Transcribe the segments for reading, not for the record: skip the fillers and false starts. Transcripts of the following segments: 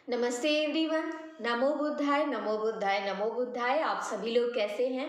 नमस्ते एवरीवन। नमो बुद्धाय नमो बुद्धाय नमो बुद्धाय। आप सभी लोग कैसे हैं?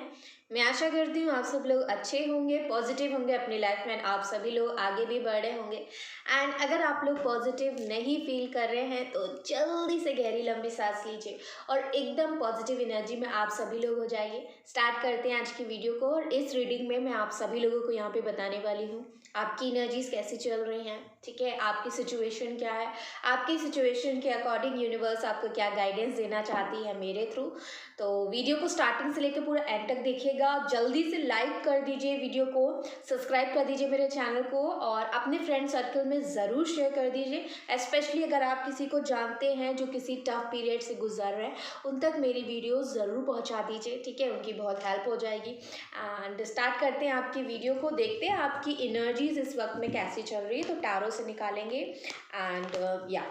मैं आशा करती हूँ आप सब लोग अच्छे होंगे, पॉजिटिव होंगे अपनी लाइफ में, आप सभी लोग आगे भी बढ़ रहे होंगे। एंड अगर आप लोग पॉजिटिव नहीं फील कर रहे हैं तो जल्दी से गहरी लंबी सांस लीजिए और एकदम पॉजिटिव एनर्जी में आप सभी लोग हो जाइए। स्टार्ट करते हैं आज की वीडियो को। और इस रीडिंग में मैं आप सभी लोगों को यहाँ पे बताने वाली हूँ आपकी एनर्जीज कैसी चल रही हैं। ठीक है, आपकी सिचुएशन क्या है, आपकी सिचुएशन के अकॉर्डिंग यूनिवर्स आपको क्या गाइडेंस देना चाहती है मेरे थ्रू। तो वीडियो को स्टार्टिंग से लेकर पूरा एंड तक देखिएगा। जल्दी से लाइक कर दीजिए वीडियो को, सब्सक्राइब कर दीजिए मेरे चैनल को और अपने फ्रेंड सर्कल में ज़रूर शेयर कर दीजिए। स्पेशली अगर आप किसी को जानते हैं जो किसी टफ पीरियड से गुजर रहे हैं, उन तक मेरी वीडियो ज़रूर पहुंचा दीजिए। ठीक है, उनकी बहुत हेल्प हो जाएगी। एंड स्टार्ट करते हैं आपकी वीडियो को। देखते हैं आपकी एनर्जीज इस वक्त में कैसी चल रही है। तो टैरो से निकालेंगे एंड या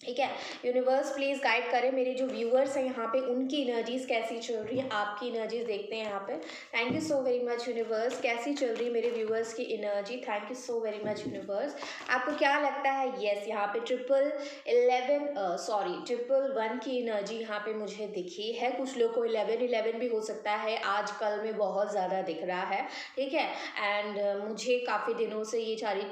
ठीक है, यूनिवर्स प्लीज़ गाइड करें मेरे जो व्यूअर्स हैं यहाँ पे, उनकी एनर्जीज कैसी चल रही है, आपकी एनर्जीज देखते हैं यहाँ पे। Thank you so very much universe. कैसी चल रही है मेरे व्यूअर्स की energy? Thank you so very much universe. आपको क्या लगता है? यस, यहाँ पे 111 की एनर्जी यहाँ पे मुझे दिखी है। कुछ लोग को 11 भी हो सकता है, आज कल में बहुत ज़्यादा दिख रहा है। ठीक है, एंड मुझे काफ़ी दिनों से ये सारी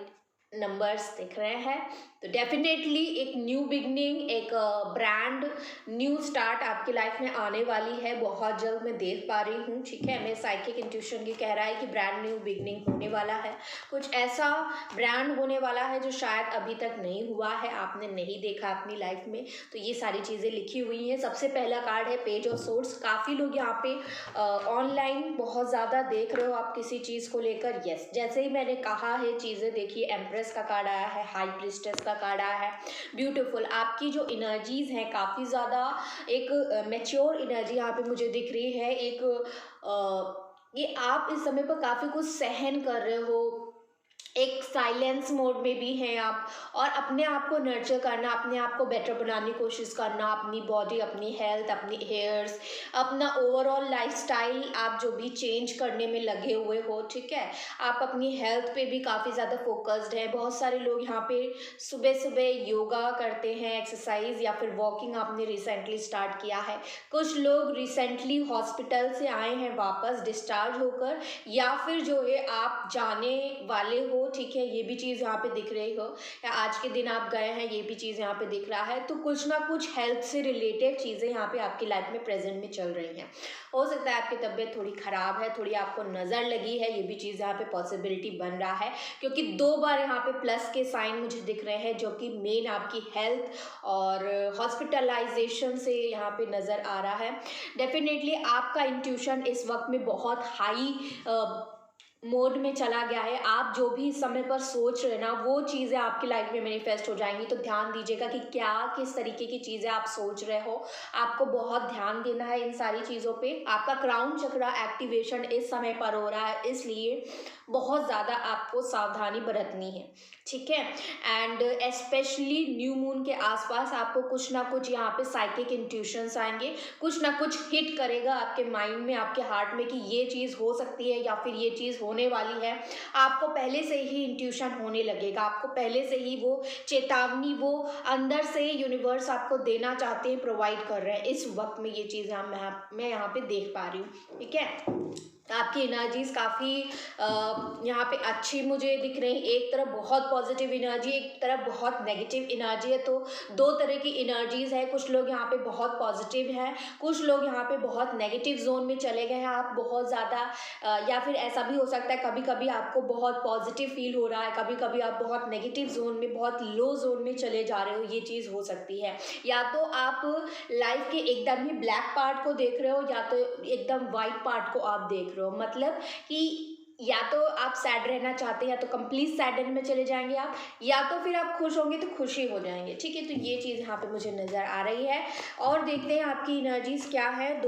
नंबर्स दिख रहे हैं। तो डेफिनेटली एक न्यू बिगनिंग, एक ब्रांड न्यू स्टार्ट आपकी लाइफ में आने वाली है बहुत जल्द, मैं देख पा रही हूँ। ठीक है, मेरे साइकिक इंट्यूशन ये कह रहा है कि ब्रांड न्यू बिगनिंग होने वाला है। कुछ ऐसा ब्रांड होने वाला है जो शायद अभी तक नहीं हुआ है, आपने नहीं देखा अपनी लाइफ में। तो ये सारी चीज़ें लिखी हुई हैं। सबसे पहला कार्ड है पेज ऑफ सोर्ड्स। काफ़ी लोग यहाँ पे ऑनलाइन बहुत ज़्यादा देख रहे हो आप किसी चीज़ को लेकर। यस, जैसे ही मैंने कहा है चीज़ें देखिए, एम्प्रेस का कार्ड आया है, हाई प्रिस्टेस का कार्ड आया है। ब्यूटीफुल, आपकी जो एनर्जीज हैं काफ़ी ज़्यादा एक मैच्योर एनर्जी यहाँ पे मुझे दिख रही है। एक ये आप इस समय पर काफ़ी कुछ सहन कर रहे हो, एक साइलेंस मोड में भी हैं आप, और अपने आप को नर्चर करना, अपने आप को बेटर बनाने की कोशिश करना, अपनी बॉडी, अपनी हेल्थ, अपनी हेयर्स, अपना ओवरऑल लाइफस्टाइल आप जो भी चेंज करने में लगे हुए हो। ठीक है, आप अपनी हेल्थ पे भी काफ़ी ज़्यादा फोकस्ड है। बहुत सारे लोग यहाँ पे सुबह सुबह योगा करते हैं, एक्सरसाइज या फिर वॉकिंग आपने रिसेंटली स्टार्ट किया है। कुछ लोग रिसेंटली हॉस्पिटल से आए हैं वापस डिस्चार्ज होकर, या फिर जो है आप जाने वाले हो। ठीक है, ये भी चीज़ यहाँ पे दिख रही हो, या आज के दिन आप गए हैं, ये भी चीज़ यहाँ पे दिख रहा है। तो कुछ ना कुछ हेल्थ से रिलेटेड चीज़ें यहाँ पे आपकी लाइफ में प्रेजेंट में चल रही हैं। हो सकता है आपकी तबीयत थोड़ी ख़राब है, थोड़ी आपको नज़र लगी है, ये भी चीज़ यहाँ पे पॉसिबिलिटी बन रहा है, क्योंकि 2 बार यहाँ पे प्लस के साइन मुझे दिख रहे हैं, जो कि मेन आपकी हेल्थ और हॉस्पिटलाइजेशन से यहाँ पे नज़र आ रहा है। डेफिनेटली आपका इंट्यूशन इस वक्त में बहुत हाई मोड में चला गया है। आप जो भी इस समय पर सोच रहे हैं ना, वो चीज़ें आपकी लाइफ में मैनिफेस्ट हो जाएंगी। तो ध्यान दीजिएगा कि क्या किस तरीके की चीज़ें आप सोच रहे हो। आपको बहुत ध्यान देना है इन सारी चीज़ों पे। आपका क्राउन चक्रा एक्टिवेशन इस समय पर हो रहा है, इसलिए बहुत ज़्यादा आपको सावधानी बरतनी है। ठीक है, एंड स्पेशली न्यू मून के आसपास आपको कुछ ना कुछ यहाँ पे साइकिक इंट्यूशंस आएंगे, कुछ ना कुछ हिट करेगा आपके माइंड में, आपके हार्ट में कि ये चीज़ हो सकती है या फिर ये चीज़ होने वाली है। आपको पहले से ही इंट्यूशन होने लगेगा, आपको पहले से ही वो चेतावनी, वो अंदर से यूनिवर्स आपको देना चाहते हैं, प्रोवाइड कर रहे हैं। इस वक्त में ये चीज़ मैं यहाँ पे देख पा रही हूँ। ठीक है, आपकी एनर्जीज काफ़ी यहाँ पे अच्छी मुझे दिख रही है। एक तरफ बहुत पॉजिटिव एनर्जी, एक तरफ बहुत नेगेटिव एनर्जी है। तो 2 तरह की एनर्जीज है। कुछ लोग यहाँ पे बहुत पॉजिटिव हैं, कुछ लोग यहाँ पे बहुत नेगेटिव जोन में चले गए हैं। आप बहुत ज़्यादा या फिर ऐसा भी हो सकता है कभी कभी आपको बहुत पॉजिटिव फील हो रहा है, कभी कभी आप बहुत नेगेटिव जोन में, बहुत लो जोन में चले जा रहे हो। ये चीज़ हो सकती है। या तो आप लाइफ के एकदम ही ब्लैक पार्ट को देख रहे हो, या तो एकदम वाइट पार्ट को आप देख रहे हो। मतलब कि या तो आप सैड रहना चाहते हैं, या तो कंप्लीट सैडन में चले जाएंगे आप, या तो फिर आप खुश होंगे तो खुशी हो जाएंगे। ठीक है, तो ये चीज़ यहाँ पे मुझे नज़र आ रही है। और देखते हैं आपकी एनर्जीज क्या है।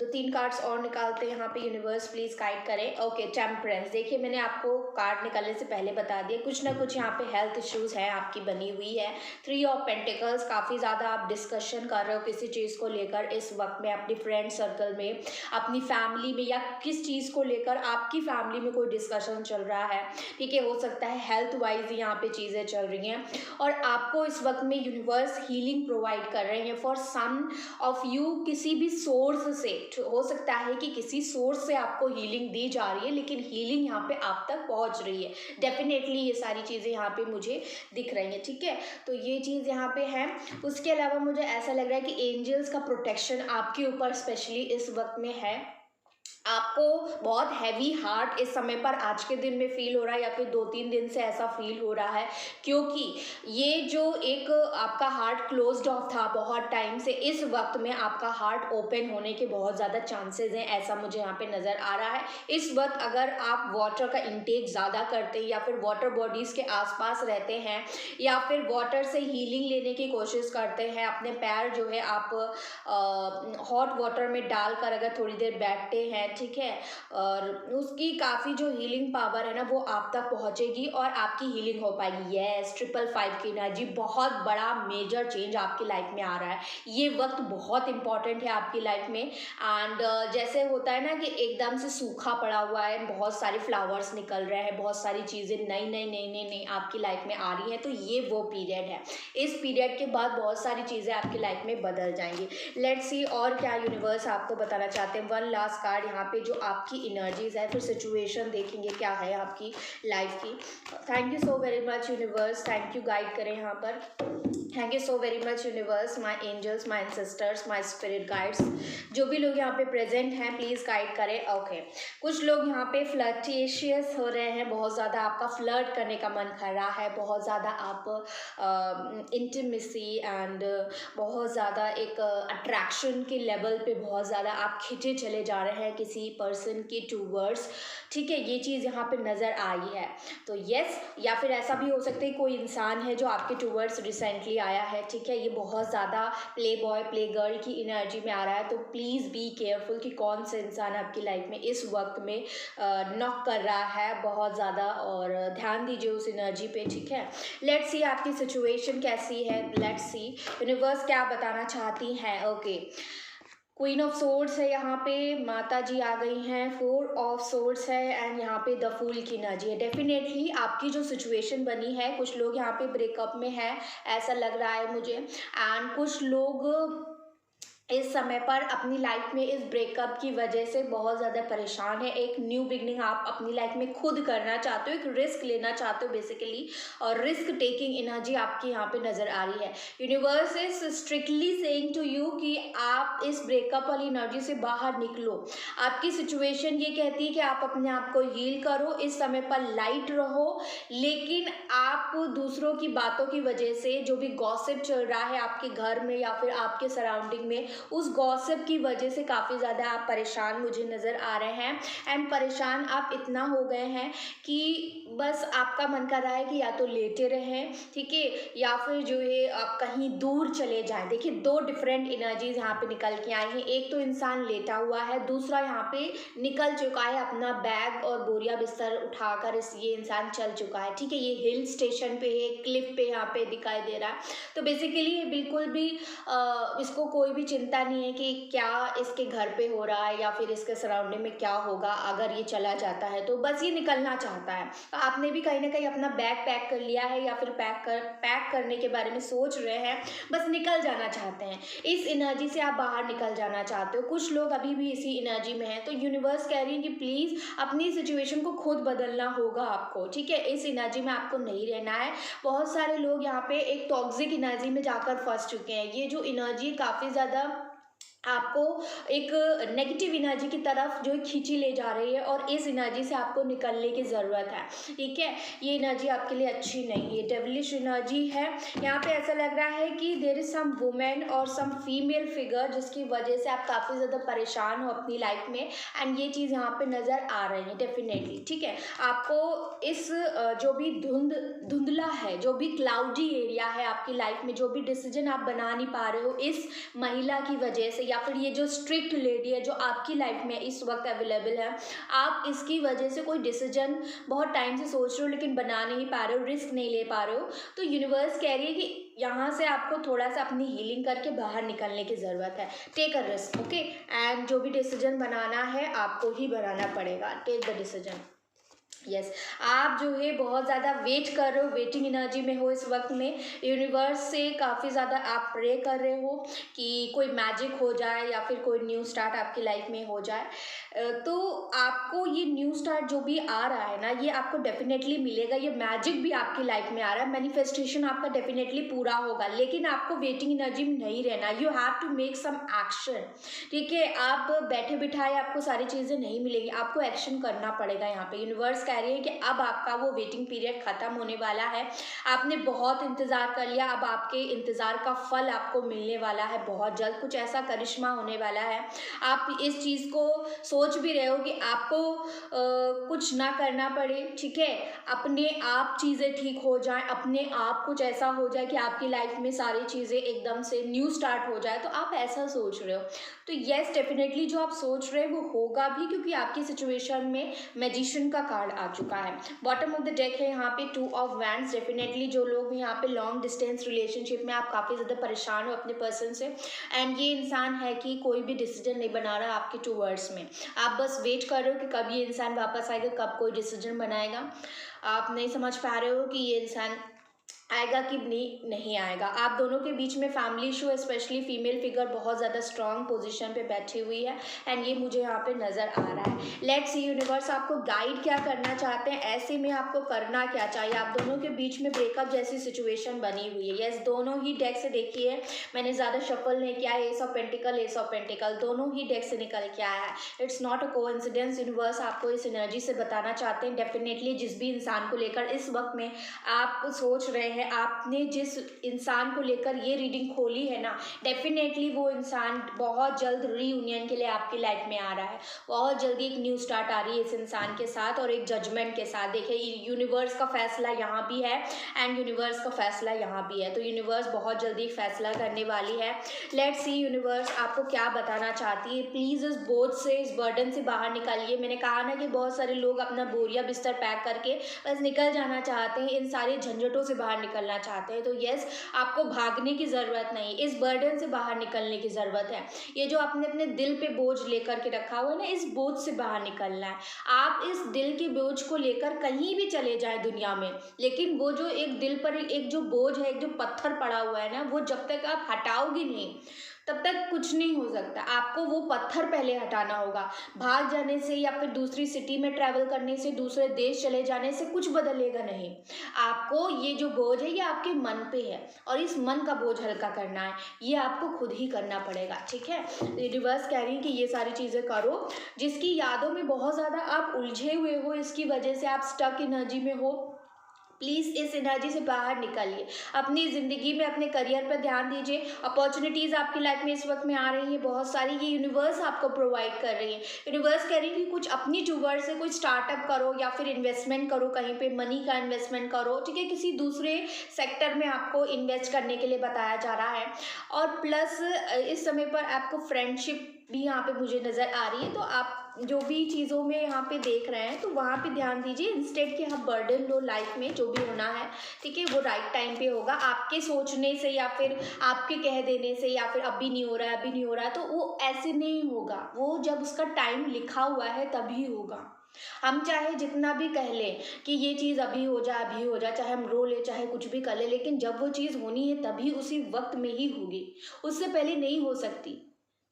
दो तीन कार्ड्स और निकालते हैं यहाँ पे। यूनिवर्स प्लीज गाइड करें। Okay, temperance. देखिए मैंने आपको कार्ड निकालने से पहले बता दिया, कुछ ना कुछ यहाँ पे हेल्थ इश्यूज है आपकी बनी हुई है। 3 ऑफ पेंटिकल्स, काफ़ी ज़्यादा आप डिस्कशन कर रहे हो किसी चीज़ को लेकर इस वक्त में, अपनी फ्रेंड सर्कल में, अपनी फैमिली में, या किस चीज़ को लेकर आपकी फैमिली में कोई डिस्कशन चल रहा है। ठीक है, हो सकता है हेल्थ वाइज यहाँ पे चीज़ें चल रही हैं और आपको इस वक्त में यूनिवर्स हीलिंग प्रोवाइड कर रहे हैं फॉर सम ऑफ यू। किसी भी सोर्स से हो सकता है कि किसी सोर्स से आपको हीलिंग दी जा रही है, लेकिन हीलिंग यहाँ पे आप तक पहुँच रही है। डेफिनेटली ये सारी चीज़ें यहाँ पे मुझे दिख रही हैं। ठीक है, तो ये चीज़ यहाँ पे है। उसके अलावा मुझे ऐसा लग रहा है कि एंजल्स का प्रोटेक्शन आपके ऊपर स्पेशली इस वक्त में है। आपको बहुत हैवी हार्ट इस समय पर आज के दिन में फील हो रहा है, या फिर 2-3 दिन से ऐसा फील हो रहा है, क्योंकि ये जो एक आपका हार्ट क्लोज्ड ऑफ था बहुत टाइम से, इस वक्त में आपका हार्ट ओपन होने के बहुत ज़्यादा चांसेस हैं, ऐसा मुझे यहाँ पे नज़र आ रहा है। इस वक्त अगर आप वाटर का इंटेक ज़्यादा करते हैं, या फिर वाटर बॉडीज़ के आसपास रहते हैं, या फिर वाटर से हीलिंग लेने की कोशिश करते हैं, अपने पैर जो है आप हॉट वाटर में डालकर अगर थोड़ी देर बैठते हैं, ठीक है, और उसकी काफ़ी जो हीलिंग पावर है ना वो आप तक पहुंचेगी और आपकी हीलिंग हो पाएगी। यस, 555 की एनर्जी, बहुत बड़ा मेजर चेंज आपकी लाइफ में आ रहा है। ये वक्त बहुत इंपॉर्टेंट है आपकी लाइफ में। एंड जैसे होता है ना कि एकदम से सूखा पड़ा हुआ है, बहुत सारे फ्लावर्स निकल रहे हैं, बहुत सारी चीज़ें नई नई नई नई नई आपकी लाइफ में आ रही हैं, तो ये वो पीरियड है। इस पीरियड के बाद बहुत सारी चीज़ें आपकी लाइफ में बदल जाएंगी। लेट्स सी और क्या यूनिवर्स आपको बताना चाहते हैं। वन लास्ट कार्ड यहाँ पे जो आपकी एनर्जीज है, फिर सिचुएशन देखेंगे क्या है आपकी लाइफ की। Thank you so very much universe, thank you, guide करें यहाँ पर। Thank you so very much universe, my angels, my sisters, my spirit guides, जो भी लोग यहाँ पे प्रेजेंट हैं प्लीज़ गाइड करें। ओके, कुछ लोग यहाँ पे फ्लर्टिशियस हो रहे हैं, बहुत ज़्यादा आपका फ्लर्ट करने का मन कर रहा है, बहुत ज़्यादा आप इंटीमेसी एंड बहुत ज़्यादा एक अट्रैक्शन के लेवल पे बहुत ज़्यादा आप खिंचे चले जा रहे हैं किसी पर्सन के टूवर्ड्स। ठीक है, ये चीज़ यहाँ पे नज़र आई है। तो यस, या फिर ऐसा भी हो सकता है कोई इंसान है जो आपके टूवर्ड्स रिसेंटली आया है। ठीक है, ये बहुत ज़्यादा प्ले बॉय प्ले गर्ल की एनर्जी में आ रहा है, तो प्लीज़ बी केयरफुल कि कौन सा इंसान आपकी लाइफ में इस वक्त में नॉक कर रहा है बहुत ज़्यादा, और ध्यान दीजिए उस एनर्जी पे। ठीक है, लेट्स सी आपकी सिचुएशन कैसी है। लेट्स सी यूनिवर्स क्या बताना चाहती हैं। ओके, क्वीन ऑफ सोर्ड्स है यहाँ पे, माता जी आ गई हैं, 4 ऑफ सोर्ड्स है, एंड यहाँ पे द फूल की एनर्जी है। डेफिनेटली आपकी जो सिचुएशन बनी है, कुछ लोग यहाँ पे ब्रेकअप में है ऐसा लग रहा है मुझे, एंड कुछ लोग इस समय पर अपनी लाइफ में इस ब्रेकअप की वजह से बहुत ज़्यादा परेशान है। एक न्यू बिगनिंग आप अपनी लाइफ में खुद करना चाहते हो, एक रिस्क लेना चाहते हो बेसिकली, और रिस्क टेकिंग एनर्जी आपकी यहाँ पे नज़र आ रही है। Universe is strictly saying to you कि आप इस ब्रेकअप वाली एनर्जी से बाहर निकलो। आपकी सिचुएशन ये कहती है कि आप अपने आप को हील करो, इस समय पर लाइट रहो, लेकिन आप दूसरों की बातों की वजह से जो भी गॉसिप चल रहा है आपके घर में या फिर आपके सराउंडिंग में, उस गॉसिप की वजह से काफ़ी ज़्यादा आप परेशान मुझे नज़र आ रहे हैं। एंड परेशान आप इतना हो गए हैं कि बस आपका मन कर रहा है कि या तो लेटे रहें, ठीक है, या फिर जो है आप कहीं दूर चले जाएं। देखिए, 2 डिफरेंट एनर्जीज यहाँ पे निकल के आई हैं। एक तो इंसान लेटा हुआ है, दूसरा यहाँ पे निकल चुका है, अपना बैग और बोरिया बिस्तर उठाकर ये इंसान चल चुका है। ठीक है, ये हिल स्टेशन पे है, क्लिफ पे यहाँ पे दिखाई दे रहा है। तो बेसिकली ये बिल्कुल भी इसको कोई भी चिंता नहीं है कि क्या इसके घर पे हो रहा है या फिर इसके सराउंडिंग में क्या होगा अगर ये चला जाता है, तो बस ये निकलना चाहता है। आपने भी कहीं ना कहीं अपना बैग पैक कर लिया है या फिर पैक करने के बारे में सोच रहे हैं, बस निकल जाना चाहते हैं, इस एनर्जी से आप बाहर निकल जाना चाहते हो। कुछ लोग अभी भी इसी एनर्जी में हैं, तो यूनिवर्स कह रही है कि प्लीज़ अपनी सिचुएशन को खुद बदलना होगा आपको। ठीक है, इस एनर्जी में आपको नहीं रहना है। बहुत सारे लोग यहाँ पे एक टॉक्सिक एनर्जी में जाकर फंस चुके हैं। ये जो एनर्जी काफ़ी ज़्यादा आपको एक नेगेटिव एनर्जी की तरफ जो खींची ले जा रही है, और इस एनर्जी से आपको निकलने की ज़रूरत है। ठीक है, ये एनर्जी आपके लिए अच्छी नहीं है, डेविलिश एनर्जी है। यहाँ पे ऐसा लग रहा है कि देयर इज़ सम वुमेन और सम फीमेल फिगर जिसकी वजह से आप काफ़ी ज़्यादा परेशान हो अपनी लाइफ में, एंड ये चीज़ यहाँ पे नज़र आ रही है डेफिनेटली। ठीक है, आपको इस जो भी धुंधला है, जो भी क्लाउडी एरिया है आपकी लाइफ में, जो भी डिसीजन आप बना नहीं पा रहे हो इस महिला की वजह से या फिर ये जो स्ट्रिक्ट लेडी है जो आपकी लाइफ में इस वक्त अवेलेबल है, आप इसकी वजह से कोई डिसीजन बहुत टाइम से सोच रहे हो लेकिन बना नहीं पा रहे हो, रिस्क नहीं ले पा रहे हो, तो यूनिवर्स कह रही है कि यहाँ से आपको थोड़ा सा अपनी हीलिंग करके बाहर निकलने की ज़रूरत है। Take a risk, okay, and जो भी डिसीजन बनाना है आपको ही बनाना पड़ेगा। Take the decision. यस, आप जो है बहुत ज़्यादा वेट कर रहे हो, वेटिंग एनर्जी में हो इस वक्त में। यूनिवर्स से काफ़ी ज़्यादा आप प्रे कर रहे हो कि कोई मैजिक हो जाए या फिर कोई न्यू स्टार्ट आपकी लाइफ में हो जाए। तो आपको ये न्यू स्टार्ट जो भी आ रहा है ना, ये आपको डेफिनेटली मिलेगा। ये मैजिक भी आपकी लाइफ में आ रहा है, मैनिफेस्टेशन आपका डेफिनेटली पूरा होगा, लेकिन आपको वेटिंग एनर्जी में नहीं रहना। You have to make some action, ठीक है। आप बैठे बिठाए आपको सारी चीज़ें नहीं मिलेगी, आपको एक्शन करना पड़ेगा। यहाँ पे यूनिवर्स कह रही है कि अब आपका वो वेटिंग पीरियड खत्म होने वाला है। आपने बहुत इंतज़ार कर लिया, अब आपके इंतज़ार का फल आपको मिलने वाला है बहुत जल्द। कुछ ऐसा करिश्मा होने वाला है। आप इस चीज़ को सोच भी रहे हो कि आपको कुछ ना करना पड़े, ठीक है, अपने आप चीज़ें ठीक हो जाएं, अपने आप कुछ ऐसा हो जाए कि आपकी लाइफ में सारी चीज़ें एकदम से न्यू स्टार्ट हो जाए, तो आप ऐसा सोच रहे हो। तो येस, डेफिनेटली जो आप सोच रहे हैं वो होगा भी, क्योंकि आपकी सिचुएशन में मैजिशियन का कार्ड आ चुका है। बॉटम ऑफ द डेक है यहाँ पे 2 ऑफ वैंड्स। डेफिनेटली जो लोग यहाँ पे लॉन्ग डिस्टेंस रिलेशनशिप में, आप काफ़ी ज़्यादा परेशान हो अपने पर्सन से, एंड ये इंसान है कि कोई भी डिसीजन नहीं बना रहा आपके टूवर्ड्स में। आप बस वेट कर रहे हो कि कब ये इंसान वापस आएगा, कब कोई डिसीजन बनाएगा। आप नहीं समझ पा रहे हो कि ये इंसान आएगा कि नहीं आएगा। आप दोनों के बीच में family issue, specially female figure बहुत ज़्यादा स्ट्रॉन्ग पोजीशन पे बैठी हुई है, एंड ये मुझे यहाँ पे नज़र आ रहा है। लेट्स सी यूनिवर्स आपको गाइड क्या करना चाहते हैं, ऐसे में आपको करना क्या चाहिए। आप दोनों के बीच में ब्रेकअप जैसी सिचुएशन बनी हुई है। यस, दोनों ही डेक से देखिए, मैंने ज़्यादा शफल नहीं किया है। एस ऑफ पेंटिकल दोनों ही डेक से निकल के आया है। It's not a coincidence. Universe आपको इस एनर्जी से बताना चाहते हैं डेफिनेटली जिस भी इंसान को लेकर इस वक्त में आप सोच रहे हैं, आपने जिस इंसान को लेकर ये रीडिंग खोली है ना, डेफिनेटली वो इंसान बहुत जल्द रीयूनियन के लिए आपकी लाइफ में आ रहा है। बहुत जल्दी एक न्यू स्टार्ट आ रही है इस इंसान के साथ, और एक जजमेंट के साथ। देखिए, यूनिवर्स का फैसला यहाँ भी है एंड यूनिवर्स का फैसला यहाँ भी है, तो यूनिवर्स बहुत जल्दी फैसला करने वाली है। लेट्स सी यूनिवर्स आपको क्या बताना चाहती है। प्लीज़ इस बोझ से, इस बर्डन से बाहर निकालिए। मैंने कहा ना कि बहुत सारे लोग अपना बोरिया बिस्तर पैक करके बस निकल जाना चाहते हैं, इन सारे झंझटों से बाहर निकलना चाहते हैं। तो यस, आपको भागने की ज़रूरत नहीं, इस बर्डन से बाहर निकलने की ज़रूरत है। ये जो आपने अपने दिल पे बोझ लेकर के रखा हुआ है ना, इस बोझ से बाहर निकलना है। आप इस दिल के बोझ को लेकर कहीं भी चले जाएं दुनिया में, लेकिन वो जो एक दिल पर एक जो बोझ है, एक जो पत्थर पड़ा हुआ है ना, वो जब तक आप हटाओगे नहीं तब तक कुछ नहीं हो सकता। आपको वो पत्थर पहले हटाना होगा। भाग जाने से या फिर दूसरी सिटी में ट्रैवल करने से, दूसरे देश चले जाने से कुछ बदलेगा नहीं। आपको ये जो बोझ है ये आपके मन पे है, और इस मन का बोझ हल्का करना है, ये आपको खुद ही करना पड़ेगा, ठीक है। यूनिवर्स कह रही है कि ये सारी चीज़ें करो। जिसकी यादों में बहुत ज़्यादा आप उलझे हुए हो, इसकी वजह से आप स्टक एनर्जी में हो, प्लीज़ इस एनर्जी से बाहर निकलिए। अपनी ज़िंदगी में अपने करियर पर ध्यान दीजिए। अपॉर्चुनिटीज़ आपकी लाइफ में इस वक्त में आ रही हैं बहुत सारी, ये यूनिवर्स आपको प्रोवाइड कर रही है। यूनिवर्स कह रही है कि कुछ अपनी टूवर्ड से कुछ स्टार्टअप करो या फिर इन्वेस्टमेंट करो, कहीं पे मनी का इन्वेस्टमेंट करो, ठीक है। किसी दूसरे सेक्टर में आपको इन्वेस्ट करने के लिए बताया जा रहा है। और प्लस इस समय पर आपको फ्रेंडशिप भी यहाँ पे मुझे नज़र आ रही है। तो आप जो भी चीज़ों में यहाँ पे देख रहे हैं तो वहाँ पे ध्यान दीजिए, इंस्टेड कि आप बर्डन लो लाइफ में, जो भी होना है, ठीक है, वो राइट टाइम पे होगा। आपके सोचने से या फिर आपके कह देने से या फिर अभी नहीं हो रहा है, अभी नहीं हो रहा है, तो वो ऐसे नहीं होगा। वो जब उसका टाइम लिखा हुआ है तभी होगा। हम चाहे जितना भी कह लें कि ये चीज़ अभी हो जाए, अभी हो जाए, चाहे हम रो ले, चाहे कुछ भी कर ले, लेकिन जब वो चीज़ होनी है तभी उसी वक्त में ही होगी, उससे पहले नहीं हो सकती,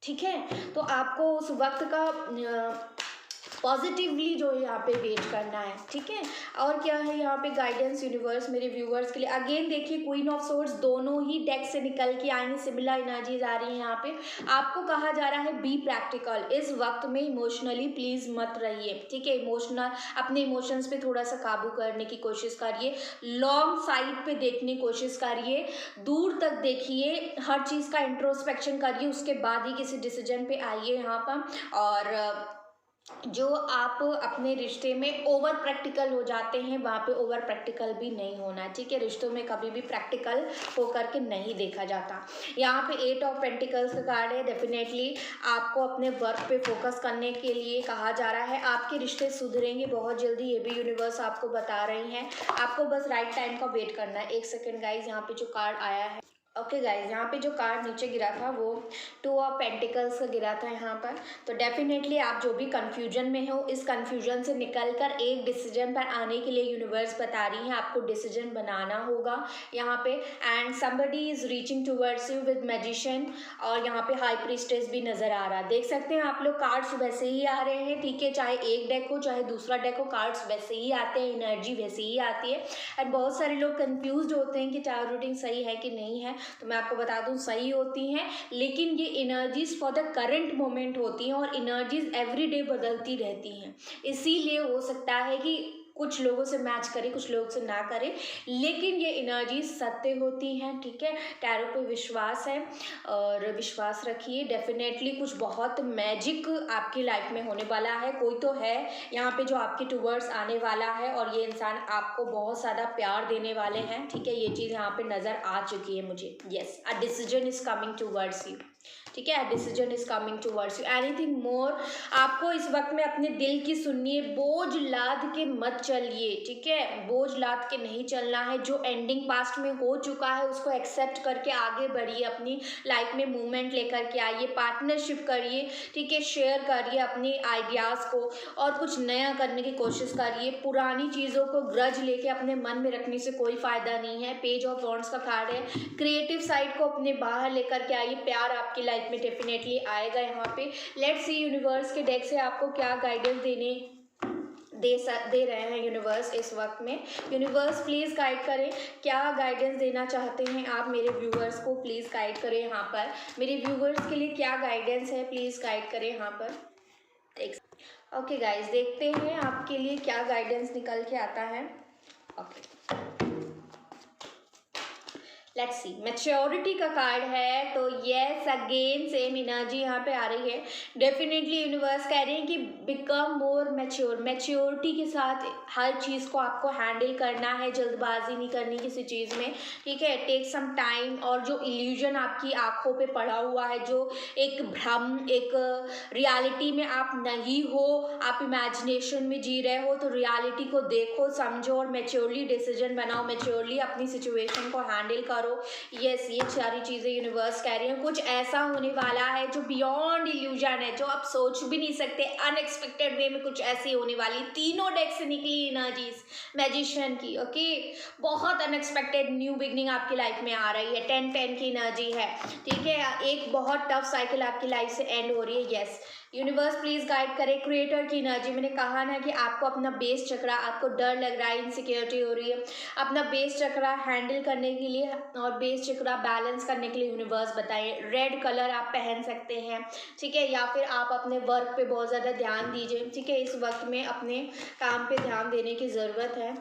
ठीक है। तो आपको उस वक्त का पॉजिटिवली जो है यहाँ पे वेट करना है, ठीक है। और क्या है यहाँ पे गाइडेंस यूनिवर्स मेरे व्यूअर्स के लिए। अगेन देखिए, क्वीन ऑफ सोर्ड्स दोनों ही डेक से निकल के आई हैं, सिमिलर एनर्जीज आ रही हैं यहाँ पे। आपको कहा जा रहा है बी प्रैक्टिकल। इस वक्त में इमोशनली प्लीज मत रहिए, ठीक है। इमोशनल, अपने इमोशंस पे थोड़ा सा काबू करने की कोशिश करिए। लॉन्ग साइड पे देखने की कोशिश करिए, दूर तक देखिए, हर चीज़ का इंट्रोस्पेक्शन करिए, उसके बाद ही किसी डिसीजन पे आइए यहाँ पर। और जो आप अपने रिश्ते में ओवर प्रैक्टिकल हो जाते हैं, वहाँ पे ओवर प्रैक्टिकल भी नहीं होना, ठीक है। रिश्तों में कभी भी प्रैक्टिकल होकर के नहीं देखा जाता। यहाँ पे 8 ऑफ पेंटिकल्स का कार्ड है। डेफिनेटली आपको अपने वर्क पे फोकस करने के लिए कहा जा रहा है। आपके रिश्ते सुधरेंगे बहुत जल्दी, ये भी यूनिवर्स आपको बता रही हैं। आपको बस राइट टाइम का वेट करना है। एक सेकेंड गाइज, यहाँ पे जो कार्ड आया है, ओके गाइज, यहाँ पे जो कार्ड नीचे गिरा था वो 2 ऑफ पेंटिकल्स का गिरा था यहाँ पर। तो डेफिनेटली आप जो भी कंफ्यूजन में हो, इस कंफ्यूजन से निकलकर एक डिसीजन पर आने के लिए यूनिवर्स बता रही है। आपको डिसीजन बनाना होगा यहाँ पे। And somebody is reaching towards you with magician, और यहाँ पे हाई प्रीस्टेस भी नजर आ रहा है। देख सकते हैं आप लोग, कार्ड्स वैसे ही आ रहे हैं, ठीक है। चाहे एक डेक हो चाहे दूसरा डेक हो, कार्ड्स वैसे ही आते हैं, एनर्जी वैसे ही आती है। एंड बहुत सारे लोग कंफ्यूज होते हैं कि टारगेटिंग रीडिंग सही है कि नहीं है। तो मैं आपको बता दूं, सही होती हैं, लेकिन ये energies for the current moment होती हैं, और एनर्जीज एवरी डे बदलती रहती हैं। इसीलिए हो सकता है कि कुछ लोगों से मैच करे, कुछ लोग से ना करे, लेकिन ये एनर्जी सत्य होती हैं, ठीक है। टैरो पे विश्वास है और विश्वास रखिए। डेफिनेटली कुछ बहुत मैजिक आपकी लाइफ में होने वाला है। कोई तो है यहाँ पे जो आपके टूवर्ड्स आने वाला है, और ये इंसान आपको बहुत ज़्यादा प्यार देने वाले हैं, ठीक है। ये चीज़ यहाँ पे नज़र आ चुकी है मुझे। Yes, a decision is coming towards you, ठीक है। Decision is coming towards you. Anything more, आपको इस वक्त में अपने दिल की सुनिए। बोझ लाद के मत चलिए, ठीक है। बोझ लाद के नहीं चलना है। जो एंडिंग पास्ट में हो चुका है उसको एक्सेप्ट करके आगे बढ़िए, अपनी लाइफ में मूवमेंट लेकर के आइए, पार्टनरशिप करिए, ठीक है। शेयर करिए अपने आइडियाज़ को और कुछ नया करने की कोशिश करिए। पुरानी चीज़ों को ग्रज लेके अपने मन में रखने से कोई फ़ायदा नहीं है। पेज ऑफ वॉन्ड्स का कार्ड है। क्रिएटिव साइड को अपने बाहर लेकर के आइए। प्यार आपकी लाइफ में डेफिनेटली आएगा यहाँ पे। लेट्स सी यूनिवर्स के डेक से आपको क्या गाइडेंस दे रहे हैं यूनिवर्स इस वक्त में। यूनिवर्स प्लीज़ गाइड करें, क्या गाइडेंस देना चाहते हैं आप मेरे व्यूवर्स को, प्लीज़ गाइड करें यहाँ पर। मेरे व्यूवर्स के लिए क्या गाइडेंस है, प्लीज़ गाइड करें यहाँ पर। ओके गाइज, देखते हैं आपके लिए क्या गाइडेंस निकल के आता है। ओके, लेट्स सी, मैच्योरिटी का कार्ड है। तो येस, अगेन सेम एनर्जी यहाँ पे आ रही है। डेफिनेटली यूनिवर्स कह रहे हैं कि बिकम मोर मैच्योर। मैच्योरिटी के साथ हर चीज़ को आपको हैंडल करना है, जल्दबाजी नहीं करनी किसी चीज़ में, ठीक है। Take some time. और जो इल्यूजन आपकी आंखों पे पड़ा हुआ है, जो एक भ्रम, एक रियलिटी में आप नहीं हो, आप इमेजिनेशन में जी रहे हो, तो रियलिटी को देखो, समझो और मैच्योरली डिसीजन बनाओ, मैच्योरली अपनी सिचुएशन को हैंडल करो। यस, ये सारी चीज़ें यूनिवर्स कह रही हैं। कुछ ऐसा होने वाला है जो बियॉन्ड इल्यूजन है, जो आप सोच भी नहीं सकते। अनएक्सपेक्टेड वे में कुछ ऐसी होने वाली। तीनों डेक से निकली एनर्जीज मैजिशियन की, ओके। बहुत अनएक्सपेक्टेड न्यू बिगनिंग आपकी लाइफ में आ रही है। 10-10 की एनर्जी है, ठीक है। एक बहुत टफ साइकिल आपकी लाइफ से एंड हो रही है। यस, यूनिवर्स प्लीज गाइड करें क्रिएटर की एनर्जी। मैंने कहा ना कि आपको अपना बेस चक्रा, आपको डर लग रहा है, इनसिक्योरिटी हो रही है, अपना बेस चक्रा हैंडल करने के लिए और बेस चक्रा बैलेंस करने के लिए यूनिवर्स बताइए। रेड कलर आप पहन सकते हैं, ठीक है, या फिर आप अपने वर्क पे बहुत ज़्यादा ध्यान दीजिए, ठीक है। इस वक्त में अपने काम पे ध्यान देने की ज़रूरत है।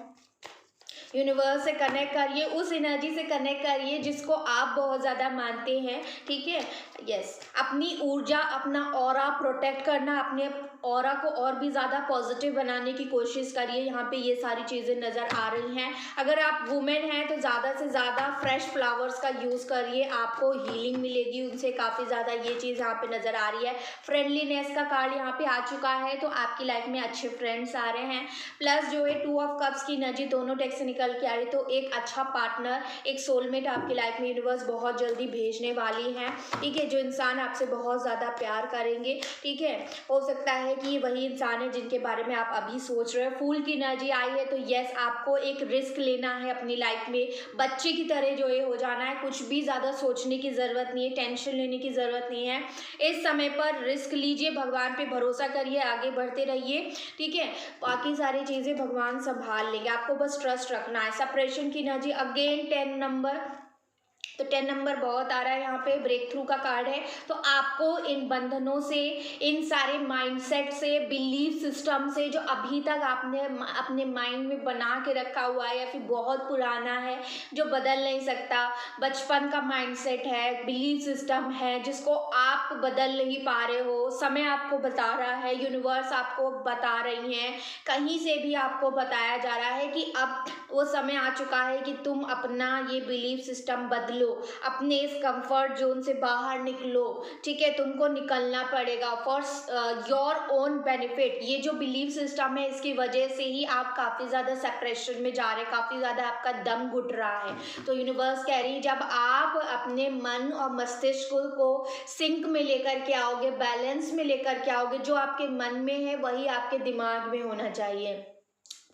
यूनिवर्स से कनेक्ट करिए, उस एनर्जी से कनेक्ट करिए जिसको आप बहुत ज़्यादा मानते हैं, ठीक है। यस, अपनी ऊर्जा, अपना ऑरा प्रोटेक्ट करना, अपने ऑरा को और भी ज़्यादा पॉजिटिव बनाने की कोशिश करिए। यहाँ पे ये सारी चीज़ें नज़र आ रही हैं। अगर आप वुमेन हैं तो ज़्यादा से ज़्यादा फ्रेश फ्लावर्स का यूज़ करिए, आपको हीलिंग मिलेगी उनसे काफ़ी ज़्यादा। ये चीज़ यहाँ पे नज़र आ रही है। फ्रेंडलीनेस का कार्ड यहाँ पे आ चुका है, तो आपकी लाइफ में अच्छे फ्रेंड्स आ रहे हैं। प्लस जो है 2 ऑफ कप्स की एनर्जी दोनों डेक से निकल के आ रही, तो एक अच्छा पार्टनर, एक सोलमेट आपकी लाइफ में यूनिवर्स बहुत जल्दी भेजने वाली है, ठीक है। जो इंसान आपसे बहुत ज़्यादा प्यार करेंगे, ठीक है। हो सकता है कि ये वही इंसान है जिनके बारे में आप अभी सोच रहे हो। फूल की एनर्जी आई है, तो यस, आपको एक रिस्क लेना है अपनी लाइफ में। बच्चे की तरह जो ये हो जाना है, कुछ भी ज़्यादा सोचने की ज़रूरत नहीं है, टेंशन लेने की ज़रूरत नहीं है। इस समय पर रिस्क लीजिए, भगवान पे भरोसा करिए, आगे बढ़ते रहिए, ठीक है। बाकी सारी चीज़ें भगवान संभाल लेंगे, आपको बस ट्रस्ट रखना है। सेपरेशन की एनर्जी अगेन 10 नंबर, तो 10 नंबर बहुत आ रहा है यहाँ पे, ब्रेक थ्रू का कार्ड है। तो आपको इन बंधनों से, इन सारे माइंडसेट से, बिलीफ सिस्टम से जो अभी तक आपने अपने माइंड में बना के रखा हुआ है या फिर बहुत पुराना है जो बदल नहीं सकता, बचपन का माइंडसेट है, बिलीफ सिस्टम है जिसको आप बदल नहीं पा रहे हो, समय आपको बता रहा है, यूनिवर्स आपको बता रही है, कहीं से भी आपको बताया जा रहा है कि अब वो समय आ चुका है कि तुम अपना ये बिलीफ सिस्टम बदलो, अपने इस कंफर्ट जोन से बाहर निकलो। ठीक है, तुमको निकलना पड़ेगा फॉर योर ओन बेनिफिट। ये जो बिलीफ सिस्टम है इसकी वजह से ही आप काफ़ी ज़्यादा सेपरेशन में जा रहे हैं, काफ़ी ज़्यादा आपका दम घुट रहा है। तो यूनिवर्स कह रही है जब आप अपने मन और मस्तिष्क को सिंक में लेकर के आओगे, बैलेंस में लेकर के आओगे, जो आपके मन में है वही आपके दिमाग में होना चाहिए।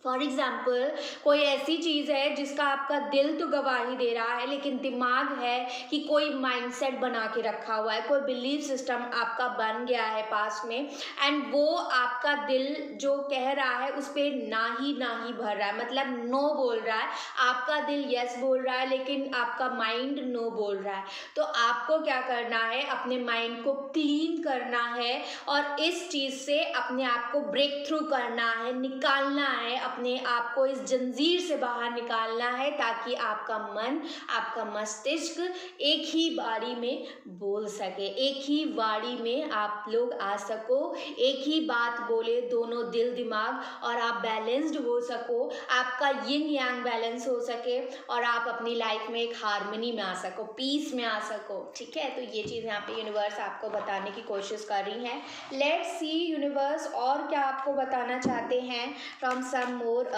फॉर एग्जाम्पल कोई ऐसी चीज़ है जिसका आपका दिल तो गवाही दे रहा है लेकिन दिमाग है कि कोई माइंडसेट बना के रखा हुआ है, कोई बिलीफ सिस्टम आपका बन गया है पास में, एंड वो आपका दिल जो कह रहा है उस पर ना ही भर रहा है, मतलब नो बोल रहा है। आपका दिल यस बोल रहा है लेकिन आपका माइंड नो बोल रहा है। तो आपको क्या करना है, अपने माइंड को क्लीन करना है और इस चीज़ से अपने आप को ब्रेक थ्रू करना है, निकालना है, अपने आप को इस जंजीर से बाहर निकालना है ताकि आपका मन, आपका मस्तिष्क एक ही बारी में बोल सके, एक ही वाणी में आप लोग आ सको, एक ही बात बोले दोनों दिल दिमाग, और आप बैलेंस्ड हो सको, आपका यिन यांग बैलेंस हो सके और आप अपनी लाइफ में एक हार्मनी में आ सको, पीस में आ सको। ठीक है, तो ये चीज़ यहाँ पे यूनिवर्स आपको बताने की कोशिश कर रही है। लेट्स सी यूनिवर्स और क्या आपको बताना चाहते हैं फ्रॉम सम मोर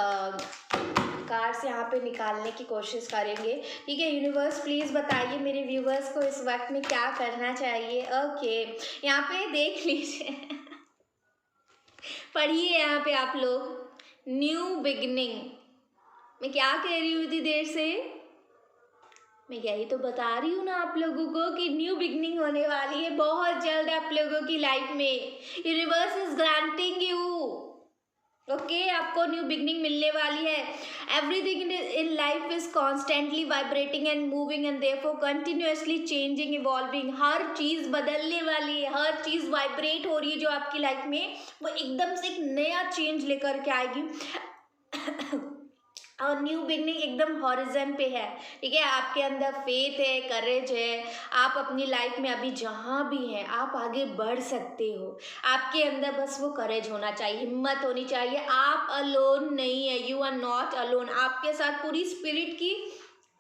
कार्ड्स यहाँ पे निकालने की कोशिश करेंगे। ठीक है यूनिवर्स, प्लीज़ बताइए मेरे व्यूवर्स को इस वक्त में क्या करना चाहिए। ओके, यहाँ पे देख लीजिए पढ़िए यहाँ पे आप लोग, न्यू बिगनिंग। मैं क्या कह रही हूँ इतनी देर से, मैं यही तो बता रही हूँ ना आप लोगों को कि न्यू बिगनिंग होने वाली है बहुत जल्द आप लोगों की लाइफ में। Universe is granting you, okay, आपको न्यू बिगनिंग मिलने वाली है। Everything in life is constantly vibrating and moving and therefore continuously changing, evolving. हर चीज़ बदलने वाली है, हर चीज़ वाइब्रेट हो रही है जो आपकी लाइफ में, वो एकदम से एक नया चेंज लेकर के आएगी और न्यू बिगनिंग एकदम हॉरिजन पे है। ठीक है, आपके अंदर फेथ है, करेज है, आप अपनी लाइफ में अभी जहाँ भी हैं आप आगे बढ़ सकते हो। आपके अंदर बस वो करेज होना चाहिए, हिम्मत होनी चाहिए। आप अलोन नहीं है, यू आर नॉट अलोन। आपके साथ पूरी स्पिरिट की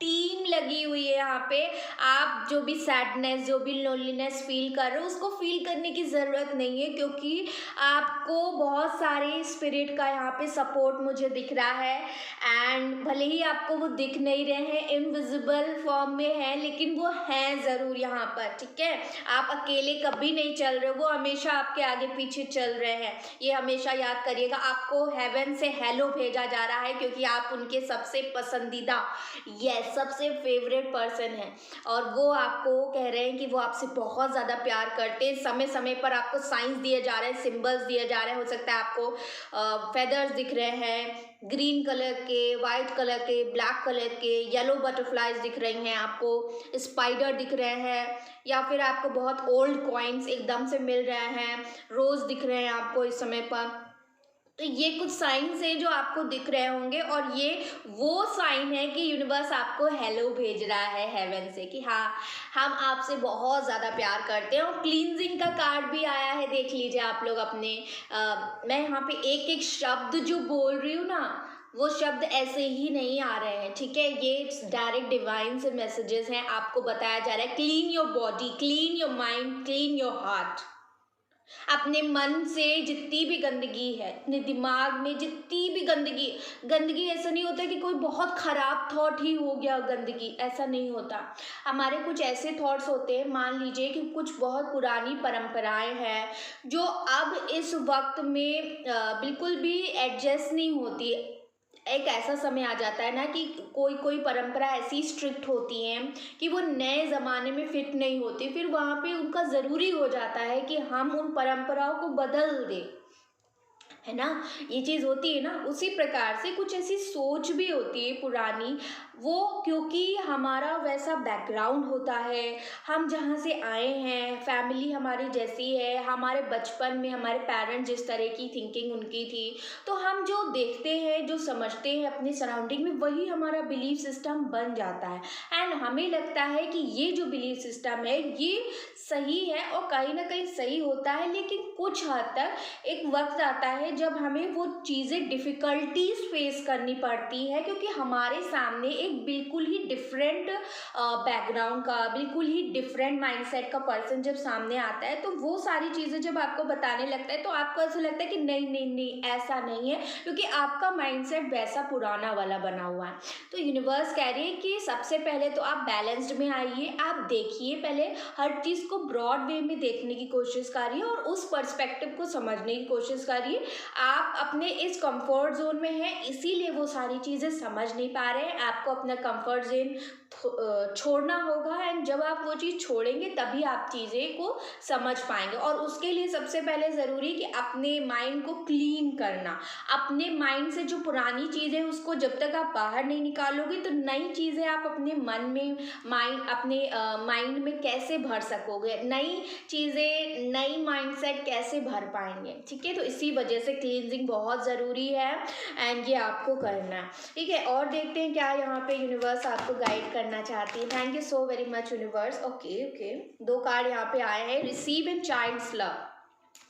टीम लगी हुई है यहाँ पे। आप जो भी सैडनेस, जो भी लोनलीनेस फील कर रहे हो उसको फील करने की ज़रूरत नहीं है, क्योंकि आपको बहुत सारे स्पिरिट का यहाँ पे सपोर्ट मुझे दिख रहा है। एंड भले ही आपको वो दिख नहीं रहे हैं, इनविजिबल फॉर्म में है, लेकिन वो हैं ज़रूर यहाँ पर। ठीक है, आप अकेले कभी नहीं चल रहे हो, वो हमेशा आपके आगे पीछे चल रहे हैं। ये हमेशा याद करिएगा। आपको हेवन से हेलो भेजा जा रहा है क्योंकि आप उनके सबसे पसंदीदा, यस, सबसे फेवरेट पर्सन है और वो आपको कह रहे हैं कि वो आपसे बहुत ज़्यादा प्यार करते हैं। समय समय पर आपको साइंस दिए जा रहे हैं, सिंबल्स दिए जा रहे हैं। हो सकता है आपको फेदर्स दिख रहे हैं, ग्रीन कलर के, वाइट कलर के, ब्लैक कलर के, येलो बटरफ्लाइज दिख रही हैं, आपको स्पाइडर दिख रहे हैं, या फिर आपको बहुत ओल्ड कॉइन्स एकदम से मिल रहे हैं, रोज़ दिख रहे हैं आपको इस समय पर। तो ये कुछ साइंस है जो आपको दिख रहे होंगे और ये वो साइन है कि यूनिवर्स आपको हेलो भेज रहा है हेवन से कि हाँ, हम आपसे बहुत ज़्यादा प्यार करते हैं। और क्लींजिंग का कार्ड भी आया है, देख लीजिए आप लोग अपने। मैं यहाँ पे एक एक शब्द जो बोल रही हूँ ना, वो शब्द ऐसे ही नहीं आ रहे हैं। ठीक है, ये डायरेक्ट डिवाइन से मैसेजेस हैं। आपको बताया जा रहा है clean your body, clean your mind, clean your heart. अपने मन से जितनी भी गंदगी है, अपने दिमाग में जितनी भी गंदगी ऐसा नहीं होता कि कोई बहुत ख़राब थॉट ही हो गया, गंदगी ऐसा नहीं होता। हमारे कुछ ऐसे थॉट्स होते हैं, मान लीजिए कि कुछ बहुत पुरानी परंपराएं हैं जो अब इस वक्त में बिल्कुल भी एडजस्ट नहीं होती। एक ऐसा समय आ जाता है ना कि कोई कोई परंपरा ऐसी स्ट्रिक्ट होती हैं कि वो नए ज़माने में फिट नहीं होती, फिर वहाँ पे उनका ज़रूरी हो जाता है कि हम उन परंपराओं को बदल दें, है ना। ये चीज़ होती है ना। उसी प्रकार से कुछ ऐसी सोच भी होती है पुरानी, वो क्योंकि हमारा वैसा बैकग्राउंड होता है, हम जहाँ से आए हैं, फैमिली हमारी जैसी है, हमारे बचपन में हमारे पेरेंट्स जिस तरह की थिंकिंग उनकी थी, तो हम जो देखते हैं, जो समझते हैं अपनी सराउंडिंग में, वही हमारा बिलीफ सिस्टम बन जाता है। एंड हमें लगता है कि ये जो बिलीफ सिस्टम है ये सही है, और कहीं ना कहीं सही होता है, लेकिन कुछ हद तक एक वक्त आता है जब हमें वो चीज़ें डिफ़िकल्टीज फेस करनी पड़ती है, क्योंकि हमारे सामने एक बिल्कुल ही डिफरेंट बैकग्राउंड का, बिल्कुल ही डिफरेंट माइंडसेट का पर्सन जब सामने आता है, तो वो सारी चीज़ें जब आपको बताने लगता है तो आपको ऐसा लगता है कि नहीं नहीं नहीं, ऐसा नहीं है, क्योंकि आपका माइंडसेट वैसा पुराना वाला बना हुआ है। तो यूनिवर्स कह रही है कि सबसे पहले तो आप बैलेंस्ड में आइए, आप देखिए, पहले हर चीज़ को ब्रॉड वे में देखने की कोशिश करिए और उस पर्सपेक्टिव को समझने की कोशिश करिए। आप अपने इस कंफर्ट जोन में हैं, इसीलिए वो सारी चीज़ें समझ नहीं पा रहे हैं। आपको अपना कंफर्ट जोन छोड़ना होगा, एंड जब आप वो चीज़ छोड़ेंगे तभी आप चीज़ें को समझ पाएंगे। और उसके लिए सबसे पहले ज़रूरी कि अपने माइंड को क्लीन करना, अपने माइंड से जो पुरानी चीज़ें उसको जब तक आप बाहर नहीं निकालोगे तो नई चीज़ें आप अपने मन में, अपने माइंड में कैसे भर सकोगे, नई चीज़ें, नई माइंडसेट कैसे भर पाएंगे। ठीक है, तो इसी वजह से क्लींजिंग बहुत ज़रूरी है, एंड ये आपको करना है। ठीक है, और देखते हैं क्या यहाँ पे यूनिवर्स आपको गाइड करना चाहती है। Thank you so very much universe. Okay okay, 2 card यहाँ पे आए हैं, रिसीव एंड चाइल्ड्स लव।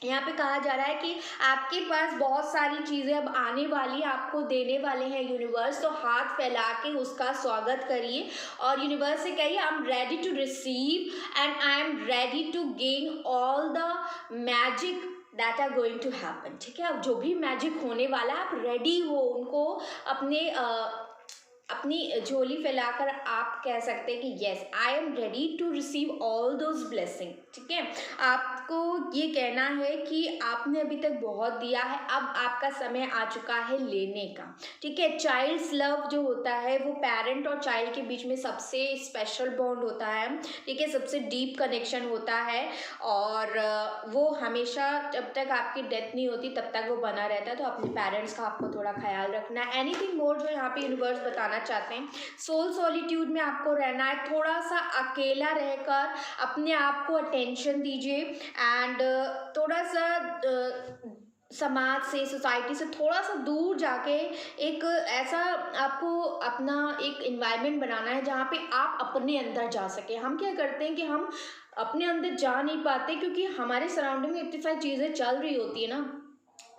यहाँ पे कहा जा रहा है कि आपके पास बहुत सारी चीज़ें अब आने वाली, आपको देने वाले हैं यूनिवर्स, तो हाथ फैला के उसका स्वागत करिए और यूनिवर्स से कहिए I am ready to receive and I am ready to gain all the magic that are going to happen. ठीक है, अब जो भी मैजिक होने वाला है आप रेडी हो उनको अपनी झोली फैलाकर आप कह सकते हैं कि yes I am ready to receive all those blessing. ठीक है, आपको ये कहना है कि आपने अभी तक बहुत दिया है, अब आपका समय आ चुका है लेने का। ठीक है, चाइल्ड्स लव जो होता है वो पेरेंट और चाइल्ड के बीच में सबसे स्पेशल बॉन्ड होता है। ठीक है, सबसे डीप कनेक्शन होता है, और वो हमेशा जब तक आपकी डेथ नहीं होती तब तक वो बना रहता है। तो अपने पेरेंट्स का आपको थोड़ा ख्याल रखना है। एनीथिंग मोर जो यहाँ पे यूनिवर्स बताना चाहते हैं, सोल सॉलिट्यूड में आपको रहना है, थोड़ा सा अकेला रहकर अपने आप को अटेंशन दीजिए, एंड थोड़ा सा समाज से, सोसाइटी से थोड़ा सा दूर जाके एक ऐसा आपको अपना एक इन्वायरमेंट बनाना है जहाँ पे आप अपने अंदर जा सके। हम क्या करते हैं कि हम अपने अंदर जा नहीं पाते, क्योंकि हमारे सराउंडिंग में इतनी सारी चीज़ें चल रही होती है ना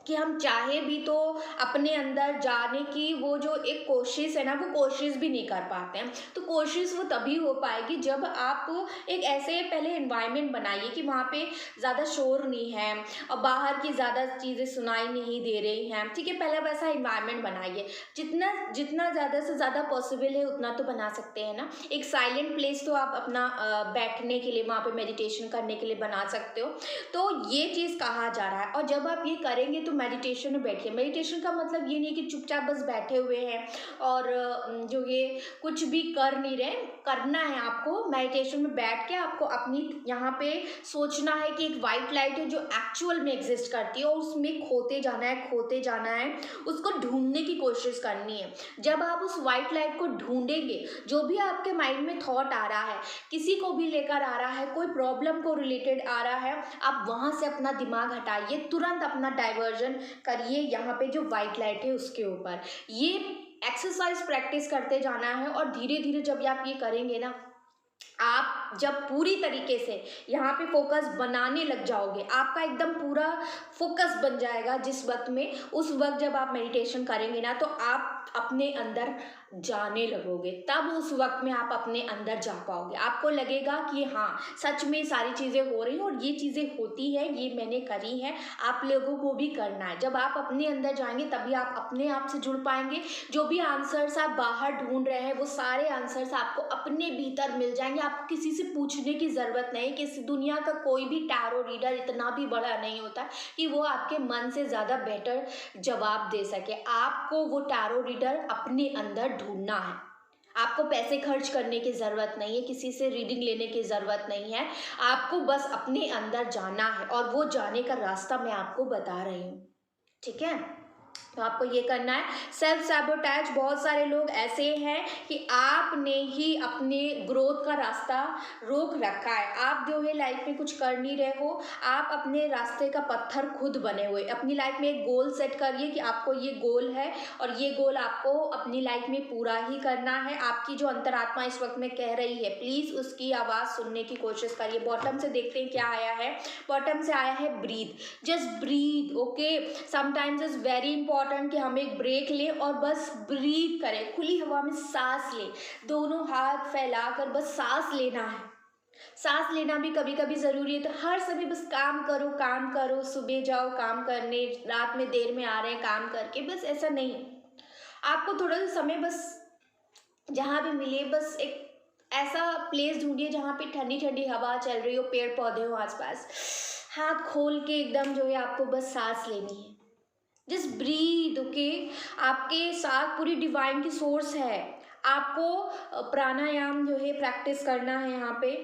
कि हम चाहे भी तो अपने अंदर जाने की वो जो एक कोशिश है ना, वो कोशिश भी नहीं कर पाते हैं। तो कोशिश वो तभी हो पाएगी जब आप एक ऐसे पहले एनवायरनमेंट बनाइए कि वहाँ पे ज़्यादा शोर नहीं है और बाहर की ज़्यादा चीज़ें सुनाई नहीं दे रही हैं। ठीक है, पहले वैसा एनवायरनमेंट बनाइए, जितना जितना ज़्यादा से ज़्यादा पॉसिबल है उतना तो बना सकते हैं ना। एक साइलेंट प्लेस तो आप अपना बैठने के लिए, वहाँ पे मेडिटेशन करने के लिए बना सकते हो। तो ये चीज़ कहा जा रहा है, और जब आप ये करेंगे तो मेडिटेशन में बैठिए। मेडिटेशन का मतलब ये नहीं कि चुपचाप बस बैठे हुए हैं और जो ये कुछ भी कर नहीं रहे, करना है आपको। मेडिटेशन में बैठ के आपको अपनी यहाँ पे सोचना है कि एक वाइट लाइट है जो एक्चुअल में एग्जिस्ट करती है, और उसमें खोते जाना है, खोते जाना है, उसको ढूंढने की कोशिश करनी है। जब आप उस वाइट लाइट को ढूंढेंगे, जो भी आपके माइंड में थॉट आ रहा है, किसी को भी लेकर आ रहा है, कोई प्रॉब्लम को रिलेटेड आ रहा है, आप वहाँ से अपना दिमाग हटाइए, तुरंत अपना डाइवर्जन करिए यहाँ पे जो वाइट लाइट है उसके ऊपर। ये एक्सरसाइज प्रैक्टिस करते जाना है, और धीरे धीरे जब आप ये करेंगे ना, आप जब पूरी तरीके से यहाँ पे फोकस बनाने लग जाओगे, आपका एकदम पूरा फोकस बन जाएगा जिस वक्त में, उस वक्त जब आप मेडिटेशन करेंगे ना, तो आप अपने अंदर जाने लगोगे। तब उस वक्त में आप अपने अंदर जा पाओगे, आपको लगेगा कि हाँ सच में सारी चीज़ें हो रही हैं और ये चीज़ें होती है, ये मैंने करी है, आप लोगों को भी करना है। जब आप अपने अंदर जाएंगे तभी आप अपने आप से जुड़ पाएंगे। जो भी आंसर्स आप बाहर ढूंढ रहे हैं वो सारे आंसर्स आपको अपने भीतर मिल जाएंगे। आपको किसी से पूछने की ज़रूरत नहीं, कि इस दुनिया का कोई भी टैरो रीडर इतना भी बड़ा नहीं होता कि वो आपके मन से ज़्यादा बेटर जवाब दे सके। आपको वो टैरो रीडर अपने अंदर ढूंढना है। आपको पैसे खर्च करने की ज़रूरत नहीं है, किसी से रीडिंग लेने की ज़रूरत नहीं है, आपको बस अपने अंदर जाना है, और वो जाने का रास्ता मैं आपको बता रही हूँ। ठीक है, तो आपको ये करना है। सेल्फ सैबोटैज, बहुत सारे लोग ऐसे हैं कि आपने ही अपने ग्रोथ का रास्ता रोक रखा है। आप जो है लाइफ में कुछ कर नहीं रहे हो, आप अपने रास्ते का पत्थर खुद बने हुए। अपनी लाइफ में एक गोल सेट करिए कि आपको ये गोल है और ये गोल आपको अपनी लाइफ में पूरा ही करना है। आपकी जो अंतरात्मा इस वक्त में कह रही है, प्लीज़ उसकी आवाज़ सुनने की कोशिश करिए। बॉटम से देखते हैं क्या आया है। बॉटम से आया है breath, just breathe. Okay, sometimes is very important कि हम एक ब्रेक लें और बस ब्रीथ करें, खुली हवा में सांस लें, दोनों हाथ फैलाकर बस सांस लेना है। सांस लेना भी कभी कभी ज़रूरी है। तो हर समय बस काम करो, काम करो, सुबह जाओ काम करने, रात में देर में आ रहे हैं काम करके, बस ऐसा नहीं। आपको थोड़ा सा समय बस जहाँ भी मिले, बस एक ऐसा प्लेस ढूंढिए जहाँ पे ठंडी ठंडी हवा चल रही हो, पेड़ पौधे हो आसपास, हाथ खोल के एकदम जो है आपको बस सांस लेनी है। Just breathe. ओके, आपके साथ पूरी डिवाइन की सोर्स है। आपको प्राणायाम जो है प्रैक्टिस करना है यहाँ पे,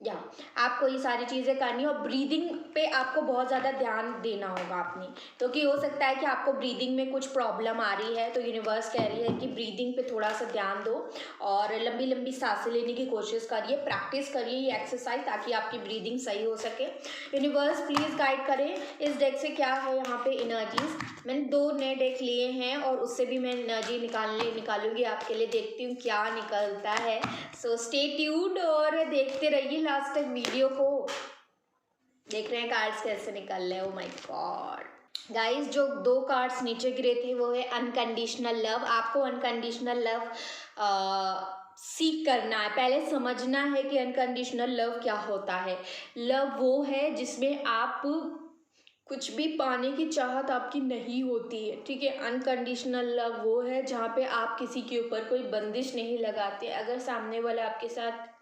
या आपको ये सारी चीज़ें करनी है। और ब्रीदिंग पे आपको बहुत ज़्यादा ध्यान देना होगा अपनी, क्योंकि हो सकता है कि आपको ब्रीदिंग में कुछ प्रॉब्लम आ रही है। तो यूनिवर्स कह रही है कि ब्रीदिंग पे थोड़ा सा ध्यान दो और लंबी लंबी सांसें लेने की कोशिश करिए, प्रैक्टिस करिए ये एक्सरसाइज, ताकि आपकी ब्रीदिंग सही हो सके। यूनिवर्स प्लीज़ गाइड करें। इस डेक से क्या है यहाँ पे एनर्जीज, मैंने 2 नए डेक लिए हैं और उससे भी मैं एनर्जी निकालूंगी आपके लिए। देखती हूँ क्या निकलता है। सो स्टे ट्यून्ड और देखते रहिए लास्ट तक वीडियो को। देख रहे हैं कार्ड्स कैसे निकल रहे हैं। ओ माय गॉड गाइस, जो 2 कार्ड्स नीचे गिरे थे वो है अनकंडीशनल लव। आपको अनकंडीशनल लव सीख करना है, पहले समझना है कि अनकंडीशनल लव क्या होता है। लव वो है जिसमें आप कुछ भी पाने की चाहत आपकी नहीं होती है, ठीक है। अनकंडीशनल लव वो है जहाँ पे आप किसी के ऊपर कोई बंदिश नहीं लगाते। अगर सामने वाला आपके साथ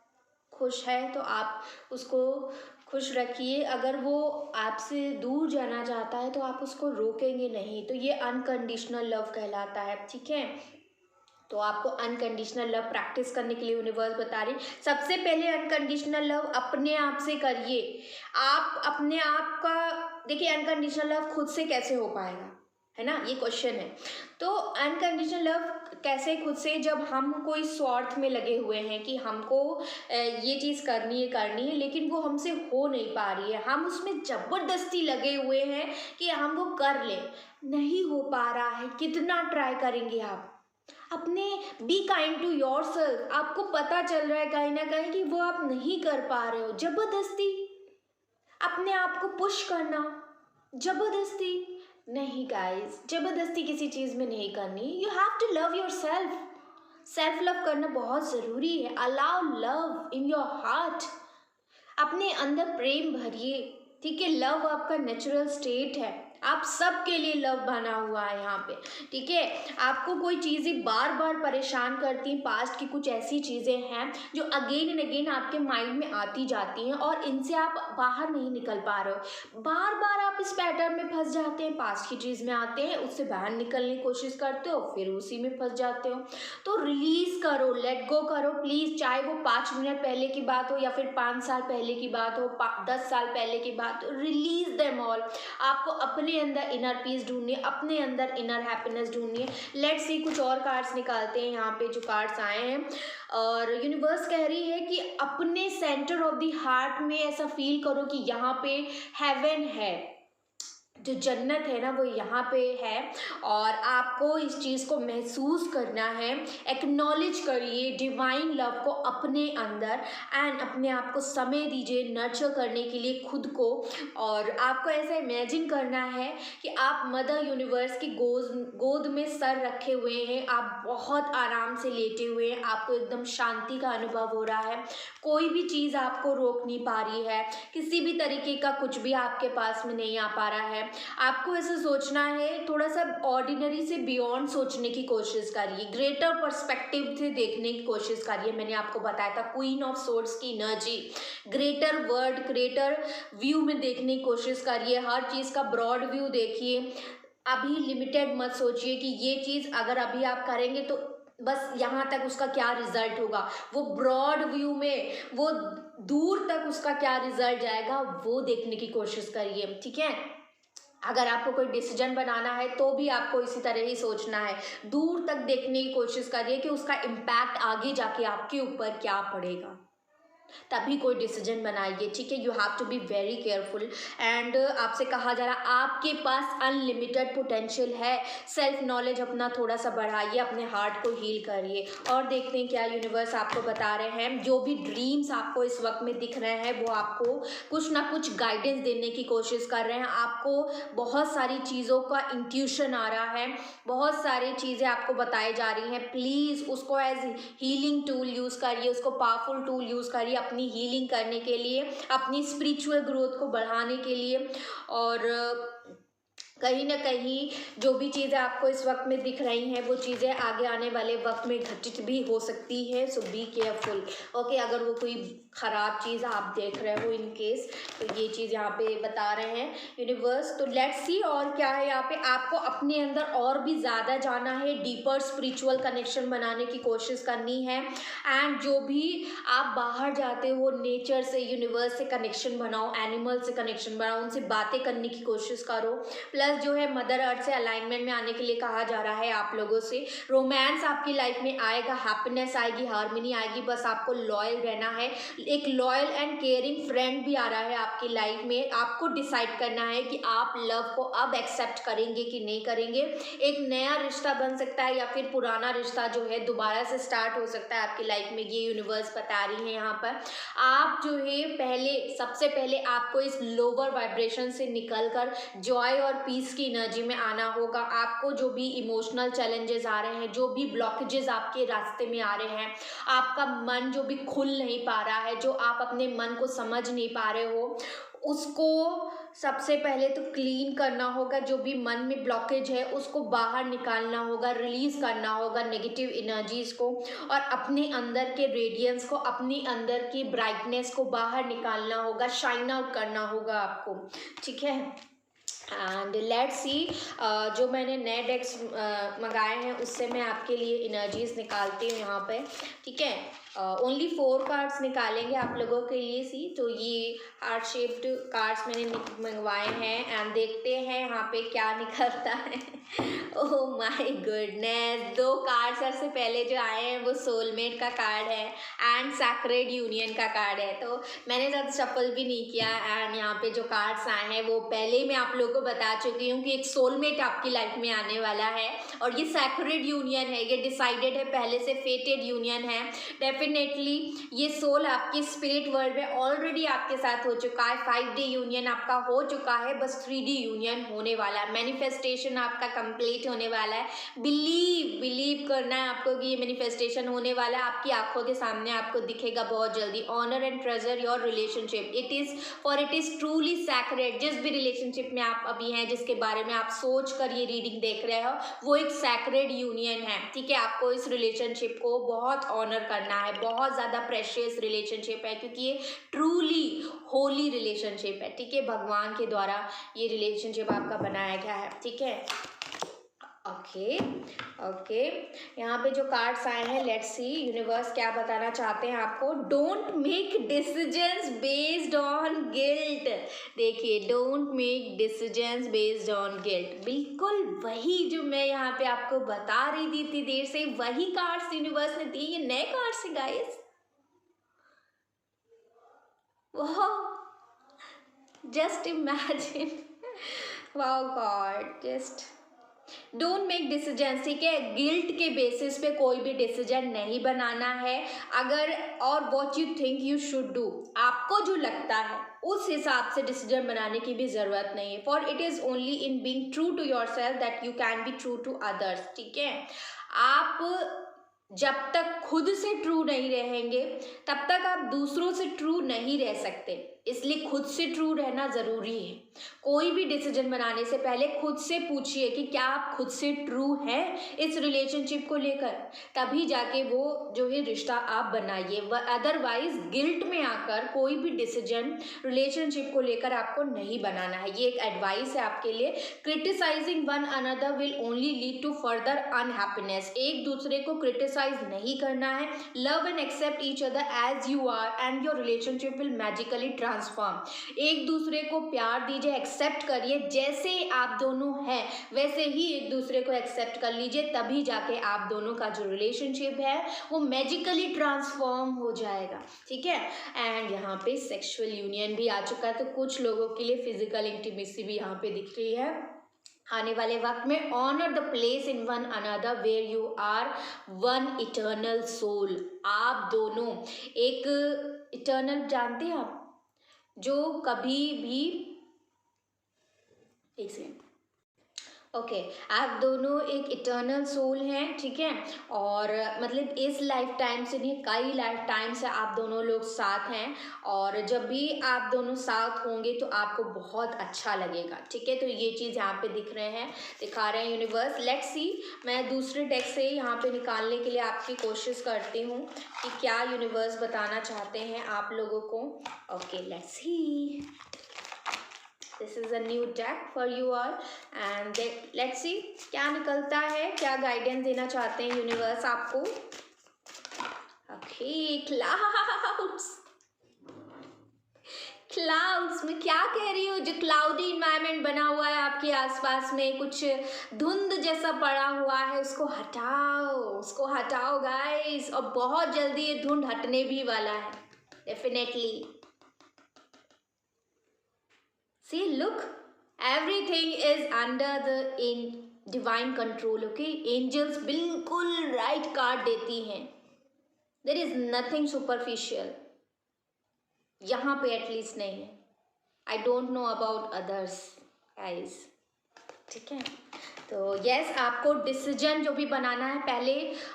खुश है तो आप उसको खुश रखिए, अगर वो आपसे दूर जाना चाहता है तो आप उसको रोकेंगे नहीं। तो ये अनकंडीशनल लव कहलाता है, ठीक है। तो आपको अनकंडीशनल लव प्रैक्टिस करने के लिए यूनिवर्स बता रही, सबसे पहले अनकंडीशनल लव अपने आप से करिए। आप अपने आप का देखिए, अनकंडीशनल लव खुद से कैसे हो पाएगा, है ना, ये क्वेश्चन है। तो अनकंडीशनल लव कैसे खुद से, जब हम कोई स्वार्थ में लगे हुए हैं कि हमको ये चीज़ करनी है, लेकिन वो हमसे हो नहीं पा रही है, हम उसमें ज़बरदस्ती लगे हुए हैं कि हम वो कर लें, नहीं हो पा रहा है, कितना ट्राई करेंगे आप। अपने be kind to yourself. आपको पता चल रहा है कहीं ना कहीं कि वो आप नहीं कर पा रहे हो, जबरदस्ती अपने आप को पुश करना, जबरदस्ती नहीं गाइस, जबरदस्ती किसी चीज़ में नहीं करनी। You have to love yourself. Self love करना बहुत ज़रूरी है। Allow love in your heart, अपने अंदर प्रेम भरिए, ठीक है। लव आपका नेचुरल स्टेट है, आप सबके लिए लव बना हुआ है यहाँ पे, ठीक है। आपको कोई चीज़ें बार बार परेशान करती हैं, पास्ट की कुछ ऐसी चीज़ें हैं जो अगेन एंड अगेन आपके माइंड में आती जाती हैं और इनसे आप बाहर नहीं निकल पा रहे हो। बार बार आप इस पैटर्न में फंस जाते हैं, पास्ट की चीज़ में आते हैं, उससे बाहर निकलने की कोशिश करते हो, फिर उसी में फंस जाते हो। तो रिलीज़ करो, लेट गो करो प्लीज़। चाहे वो 5 मिनट पहले की बात हो या फिर 5 साल पहले की बात हो, 10 साल पहले की बात हो, रिलीज देम ऑल। आपको अपने अंदर इनर पीस ढूंढनी है, अपने अंदर इनर हैप्पीनेस ढूंढनी है। लेट्स सी, कुछ और कार्ड्स निकालते हैं यहाँ पे जो कार्ड्स आए हैं। और यूनिवर्स कह रही है कि अपने सेंटर ऑफ द हार्ट में ऐसा फील करो कि यहाँ पे हेवन है, जो जन्नत है ना वो यहाँ पे है, और आपको इस चीज़ को महसूस करना है। एक्नॉलेज करिए डिवाइन लव को अपने अंदर एंड अपने आप को समय दीजिए नर्चर करने के लिए खुद को। और आपको ऐसा इमेजिन करना है कि आप मदर यूनिवर्स की गोद में सर रखे हुए हैं, आप बहुत आराम से लेटे हुए हैं, आपको एकदम शांति का अनुभव हो रहा है, कोई भी चीज़ आपको रोक नहीं पा रही है, किसी भी तरीके का कुछ भी आपके पास में नहीं आ पा रहा है। आपको ऐसा सोचना है, थोड़ा सा ऑर्डिनरी से बियॉन्ड सोचने की कोशिश करिए, ग्रेटर पर्सपेक्टिव से देखने की कोशिश करिए। मैंने आपको बताया था क्वीन ऑफ सोर्ड्स की energy, greater world, greater view में देखने की कोशिश करिए, हर चीज़ का ब्रॉड व्यू देखिए। अभी लिमिटेड मत सोचिए कि ये चीज़ अगर अभी आप करेंगे तो बस यहाँ तक उसका क्या रिजल्ट होगा, वो ब्रॉड व्यू में, वो दूर तक उसका क्या रिजल्ट जाएगा वो देखने की कोशिश करिए, ठीक है। अगर आपको कोई डिसीजन बनाना है तो भी आपको इसी तरह ही सोचना है, दूर तक देखने की कोशिश करिए कि उसका इम्पैक्ट आगे जाके आपके ऊपर क्या पड़ेगा, तभी कोई डिसीजन बनाइए, ठीक है। You have to be very careful. And आपसे कहा जा रहा आपके पास अनलिमिटेड पोटेंशियल है, सेल्फ नॉलेज अपना थोड़ा सा बढ़ाइए, अपने हार्ट को हील करिए। और देखते हैं क्या यूनिवर्स आपको बता रहे हैं। जो भी ड्रीम्स आपको इस वक्त में दिख रहे हैं वो आपको कुछ ना कुछ गाइडेंस देने की कोशिश कर रहे हैं। आपको बहुत सारी चीज़ों का इंट्यूशन आ रहा है, बहुत सारी चीज़ें आपको बताई जा रही हैं। प्लीज़ उसको एज हीलिंग टूल यूज़ करिए, उसको पावरफुल टूल यूज़ करिए अपनी हीलिंग करने के लिए, अपनी स्पिरिचुअल ग्रोथ को बढ़ाने के लिए। और कहीं ना कहीं जो भी चीज़ें आपको इस वक्त में दिख रही हैं वो चीज़ें आगे आने वाले वक्त में घटित भी हो सकती है। सो बी केयरफुल, ओके। अगर वो कोई ख़राब चीज़ आप देख रहे हो इन केस, तो ये चीज़ यहाँ पे बता रहे हैं यूनिवर्स। तो लेट्स सी और क्या है यहाँ पे। आपको अपने अंदर और भी ज़्यादा जाना है, डीपर स्पिरिचुअल कनेक्शन बनाने की कोशिश करनी है। एंड जो भी आप बाहर जाते हो नेचर से, यूनिवर्स से कनेक्शन बनाओ, एनिमल से कनेक्शन बनाओ, उनसे बातें करने की कोशिश करो। प्लस जो है मदर अर्थ से अलाइनमेंट में आने के लिए कहा जा रहा है आप लोगों से। रोमांस आपकी लाइफ में आएगा, हैप्पीनेस आएगी, हार्मनी आएगी, बस आपको लॉयल रहना है। एक लॉयल एंड केयरिंग फ्रेंड भी आ रहा है आपकी लाइफ में। आपको डिसाइड करना है कि आप लव को अब एक्सेप्ट करेंगे कि नहीं करेंगे। एक नया रिश्ता बन सकता है या फिर पुराना रिश्ता जो है दोबारा से स्टार्ट हो सकता है आपकी लाइफ में, ये यूनिवर्स बता रही है यहाँ पर। आप जो है सबसे पहले आपको इस लोअर वाइब्रेशन से निकलकर जॉय और पीस की एनर्जी में आना होगा। आपको जो भी इमोशनल चैलेंजेस आ रहे हैं, जो भी ब्लॉकेजेस आपके रास्ते में आ रहे हैं, आपका मन जो भी खुल नहीं पा रहा है, जो आप अपने मन को समझ नहीं पा रहे हो, उसको सबसे पहले तो क्लीन करना होगा। जो भी मन में ब्लॉकेज है उसको बाहर निकालना होगा, रिलीज करना होगा नेगेटिव एनर्जीज को, और अपने अंदर के रेडियंस को, अपनी अंदर की ब्राइटनेस को बाहर निकालना होगा, शाइन आउट करना होगा आपको, ठीक है। एंड लेट्स सी, जो मैंने नए डेक्स मंगाए हैं उससे मैं आपके लिए एनर्जीज निकालती हूँ यहाँ पे, ठीक है। ओनली 4 कार्ड्स निकालेंगे आप लोगों के लिए सी। तो ये हार्ट शेप्ड कार्ड्स मैंने मंगवाए हैं एंड देखते हैं यहाँ पे क्या निकलता है। ओह माय गुडनेस, 2 कार्ड सबसे पहले जो आए हैं वो सोलमेट का कार्ड है एंड सैक्रेड यूनियन का कार्ड है। तो मैंने ज़्यादा शफल भी नहीं किया एंड यहाँ पे जो कार्ड्स आए हैं वो पहले ही मैं आप लोगों को बता चुकी हूँ कि एक सोलमेट आपकी लाइफ में आने वाला है और ये सैक्रेड यूनियन है, ये डिसाइडेड है पहले से, फेटेड यूनियन है। डेफिनेटली ये सोल आपके स्पिरिट वर्ल्ड में ऑलरेडी आपके साथ हो चुका है, 5D यूनियन आपका हो चुका है, बस 3D यूनियन होने वाला है, मैनिफेस्टेशन आपका कंप्लीट होने वाला है। बिलीव करना है आपको कि ये मैनिफेस्टेशन होने वाला है, आपकी आंखों के सामने आपको दिखेगा बहुत जल्दी। Honour and treasure your relationship, it is truly sacred. जिस भी रिलेशनशिप में आप अभी हैं, जिसके बारे में आप सोच कर ये रीडिंग देख रहे हो, वो एक सैक्रेड यूनियन है, ठीक है। आपको इस रिलेशनशिप को बहुत ऑनर करना है, बहुत ज़्यादा प्रेशियस रिलेशनशिप है क्योंकि ये ट्रूली होली रिलेशनशिप है, ठीक है। भगवान के द्वारा ये रिलेशनशिप आपका बनाया गया है, ठीक है। ओके, यहाँ पे जो कार्ड्स आए हैं, लेट्स सी यूनिवर्स क्या बताना चाहते हैं आपको। Don't make decisions based on guilt. देखिए, don't make decisions based on guilt, बिल्कुल वही जो मैं यहाँ पे आपको बता रही थी इतनी देर से, वही कार्ड्स यूनिवर्स ने दिए। ये नए कार्ड्स हैं गाइस, वाह, just imagine, wow God, just don't make decision, ठीक है। गिल्ट के बेसिस पे कोई भी डिसीजन नहीं बनाना है। अगर और what you think you should do, आपको जो लगता है उस हिसाब से डिसीजन बनाने की भी ज़रूरत नहीं है। For it is only in being true to yourself that you can be true to others, ठीक है। आप जब तक खुद से ट्रू नहीं रहेंगे तब तक आप दूसरों से ट्रू नहीं रह सकते, इसलिए खुद से ट्रू रहना ज़रूरी है। कोई भी डिसीजन बनाने से पहले खुद से पूछिए कि क्या आप खुद से ट्रू हैं इस रिलेशनशिप को लेकर, तभी जाके वो जो है रिश्ता आप बनाइए। अदरवाइज गिल्ट में आकर कोई भी डिसीजन रिलेशनशिप को लेकर आपको नहीं बनाना है। ये एक एडवाइस है आपके लिए। Criticising one another will only lead to further unhappiness. एक दूसरे को क्रिटिसाइज क्रिटिसाइज नहीं करना है. Love and accept each other as you are and your relationship will magically transform. एक दूसरे को प्यार दीजिए, एक्सेप्ट करिए, जैसे आप दोनों हैं वैसे ही एक दूसरे को एक्सेप्ट कर लीजिए, तभी जाके आप दोनों का जो रिलेशनशिप है वो मैजिकली ट्रांसफॉर्म हो जाएगा. ठीक है. एंड यहाँ पे सेक्सुअल यूनियन भी आ चुका है, तो कुछ लोगों के लिए फिजिकल इंटीमेसी भी यहाँ पे दिख रही है. आने वाले वक्त में honour the place in one another where you are one eternal soul. आप दोनों एक इटर्नल जानते हैं आप, जो कभी भी, एक सेकेंड, ओके, आप दोनों एक इटर्नल सोल हैं. ठीक है. और मतलब इस लाइफ टाइम से नहीं, कई लाइफ टाइम से आप दोनों लोग साथ हैं, और जब भी आप दोनों साथ होंगे तो आपको बहुत अच्छा लगेगा. ठीक है. तो ये चीज़ यहाँ पे दिख रहे हैं, दिखा रहे हैं यूनिवर्स. लेट्स सी, मैं दूसरे डेक से यहाँ पे निकालने के लिए आपकी कोशिश करती हूँ कि क्या यूनिवर्स बताना चाहते हैं आप लोगों को. Okay, let's see. This is a new deck for you all and let's see क्या निकलता है, क्या गाइडेंस देना चाहते हैं यूनिवर्स आपको. ओके, क्लाउड्स में क्या कह रही हूँ, जो क्लाउडी इन्वायरमेंट बना हुआ है आपके आसपास में, कुछ धुंध जैसा पड़ा हुआ है, उसको हटाओ गाइस. और बहुत जल्दी ये धुंध हटने भी वाला है definitely. See, look, everything is under the divine control. Okay, angels बिल्कुल right card देती हैं. There is nothing superficial. यहाँ पे एटलीस्ट नहीं है. I don't know about others, guys. ठीक है. तो यस, आपको डिसीजन जो भी बनाना है, पहले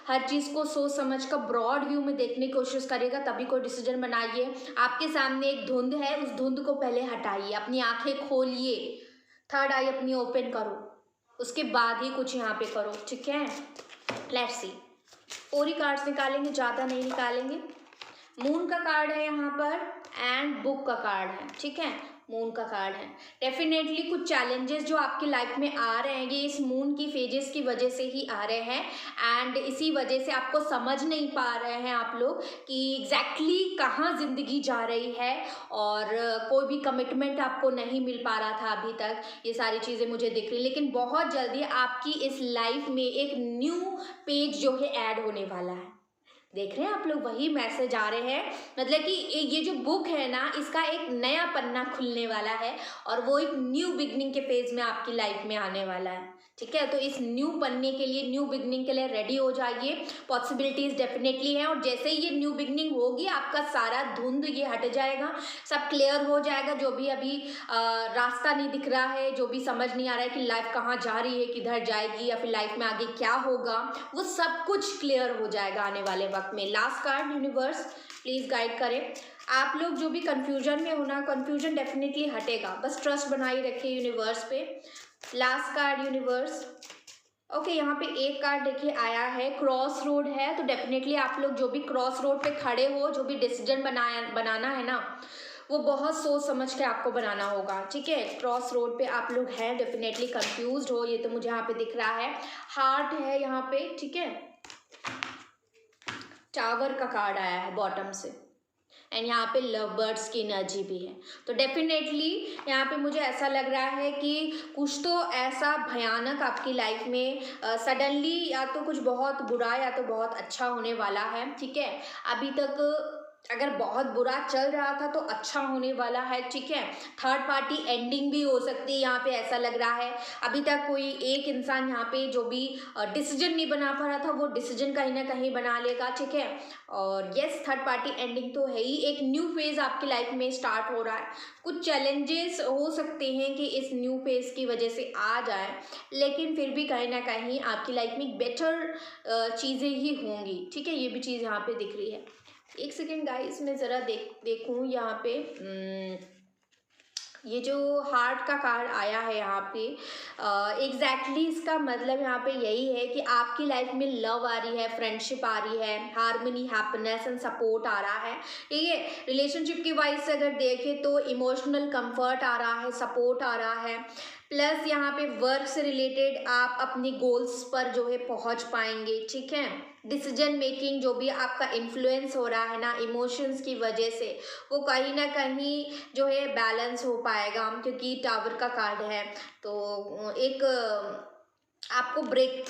हर चीज़ को सोच समझ कर ब्रॉड व्यू में देखने की कोशिश करिएगा, तभी कोई डिसीजन बनाइए. आपके सामने एक धुंध है, उस धुंध को पहले हटाइए, अपनी आंखें खोलिए, थर्ड आई अपनी ओपन करो, उसके बाद ही कुछ यहाँ पे करो. ठीक है. लेट्स सी, 4 ही कार्ड्स निकालेंगे, ज़्यादा नहीं निकालेंगे. मून का कार्ड है यहाँ पर एंड बुक का कार्ड है. ठीक है. मून का कार्ड है. डेफिनेटली कुछ चैलेंजेस जो आपकी लाइफ में आ रहे हैं, ये इस मून की फेजेस की वजह से ही आ रहे हैं, एंड इसी वजह से आपको समझ नहीं पा रहे हैं आप लोग कि एग्जैक्टली कहाँ ज़िंदगी जा रही है, और कोई भी कमिटमेंट आपको नहीं मिल पा रहा था अभी तक. ये सारी चीज़ें मुझे दिख रही, लेकिन बहुत जल्दी आपकी इस लाइफ में एक न्यू पेज जो है ऐड होने वाला है. देख रहे हैं आप लोग, वही मैसेज आ रहे हैं. मतलब कि ये जो बुक है ना, इसका एक नया पन्ना खुलने वाला है, और वो एक न्यू बिगनिंग के पेज में आपकी लाइफ में आने वाला है. ठीक है. तो इस न्यू पन्ने के लिए, न्यू बिगनिंग के लिए रेडी हो जाइए. पॉसिबिलिटीज डेफिनेटली है, और जैसे ही ये न्यू बिगनिंग होगी, आपका सारा धुंध ये हट जाएगा, सब क्लियर हो जाएगा. जो भी अभी रास्ता नहीं दिख रहा है, जो भी समझ नहीं आ रहा है कि लाइफ कहाँ जा रही है, किधर जाएगी, या फिर लाइफ में आगे क्या होगा, वो सब कुछ क्लियर हो जाएगा आने वाले वक्त में. Last card universe please guide करें. आप लोग जो भी कंफ्यूजन में हो ना, कंफ्यूजन डेफिनेटली हटेगा, बस ट्रस्ट बनाए रखिए यूनिवर्स पे. Last card universe. ओके, यहाँ पे एक कार्ड देखिए आया है, क्रॉस रोड है. तो डेफिनेटली आप लोग जो भी क्रॉस रोड पे खड़े हो, जो भी डिसीजन बनाना है ना, वो बहुत सोच समझ के आपको बनाना होगा. ठीक है. क्रॉस रोड पे आप लोग हैं, डेफिनेटली कंफ्यूज्ड हो, ये तो मुझे यहाँ पे दिख रहा है. हार्ट है यहाँ पे. ठीक है. टावर का कार्ड आया है बॉटम से, एंड यहाँ पे लव बर्ड्स की एनर्जी भी है. तो डेफिनेटली यहाँ पे मुझे ऐसा लग रहा है कि कुछ तो ऐसा भयानक आपकी लाइफ में सडनली, या तो कुछ बहुत बुरा या तो बहुत अच्छा होने वाला है. ठीक है. अभी तक अगर बहुत बुरा चल रहा था तो अच्छा होने वाला है. ठीक है. थर्ड पार्टी एंडिंग भी हो सकती है यहाँ पे, ऐसा लग रहा है. अभी तक कोई एक इंसान यहाँ पे जो भी डिसीजन नहीं बना पा रहा था, वो डिसीजन कहीं ना कहीं बना लेगा. ठीक है. और यस, थर्ड पार्टी एंडिंग तो है ही. एक न्यू फेज आपकी लाइफ में स्टार्ट हो रहा है. कुछ चैलेंजेस हो सकते हैं कि इस न्यू फेज की वजह से आ जाए, लेकिन फिर भी कहीं ना कहीं आपकी लाइफ में बेटर चीज़ें ही होंगी. ठीक है. ये भी चीज़ यहाँ पे दिख रही है. एक सेकेंड गाइस, मैं ज़रा देखूँ यहाँ पे. ये जो हार्ट का कार्ड आया है यहाँ पे, एग्जैक्टली इसका मतलब यहाँ पे यही है कि आपकी लाइफ में लव आ रही है, फ्रेंडशिप आ रही है, हार्मनी, हैप्पीनेस एंड सपोर्ट आ रहा है. ठीक है. रिलेशनशिप की वाइज से अगर देखें तो इमोशनल कंफर्ट आ रहा है, सपोर्ट आ रहा है. प्लस यहाँ पे वर्क से रिलेटेड आप अपने गोल्स पर जो है पहुँच पाएंगे, ठीक है। डिसीजन मेकिंग जो भी आपका इन्फ्लुएंस हो रहा है ना इमोशंस की वजह से, वो कहीं ना कहीं जो है बैलेंस हो पाएगा, क्योंकि टावर का कार्ड है। तो एक आपको ब्रेक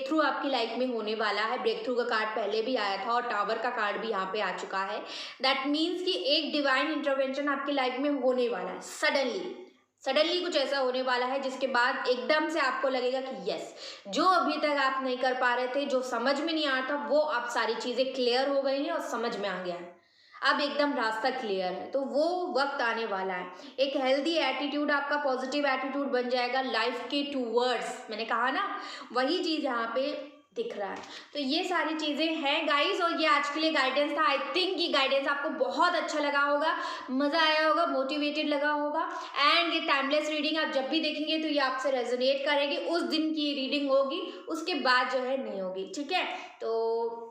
थ्रू आपकी लाइफ में होने वाला है। ब्रेक थ्रू का कार्ड पहले भी आया था और टावर का कार्ड भी यहाँ पे आ चुका है। दैट मीन्स कि एक डिवाइन इंटरवेंशन आपकी लाइफ में होने वाला है। सडनली कुछ ऐसा होने वाला है जिसके बाद एकदम से आपको लगेगा कि यस, जो अभी तक आप नहीं कर पा रहे थे, जो समझ में नहीं आता, वो आप सारी चीजें क्लियर हो गई हैं और समझ में आ गया है। अब एकदम रास्ता क्लियर है। तो वो वक्त आने वाला है। एक हेल्दी एटीट्यूड, आपका पॉजिटिव एटीट्यूड बन जाएगा लाइफ के टूवर्ड्स। मैंने कहा ना, वही चीज यहाँ पे दिख रहा है। तो ये सारी चीजें हैं गाइस, और ये आज के लिए गाइडेंस था। आई थिंक ये गाइडेंस आपको बहुत अच्छा लगा होगा, मजा आया होगा, मोटिवेटेड लगा होगा। एंड ये टाइमलेस रीडिंग आप जब भी देखेंगे तो ये आपसे रेजोनेट करेगी। उस दिन की रीडिंग होगी, उसके बाद जो है नहीं होगी, ठीक है। तो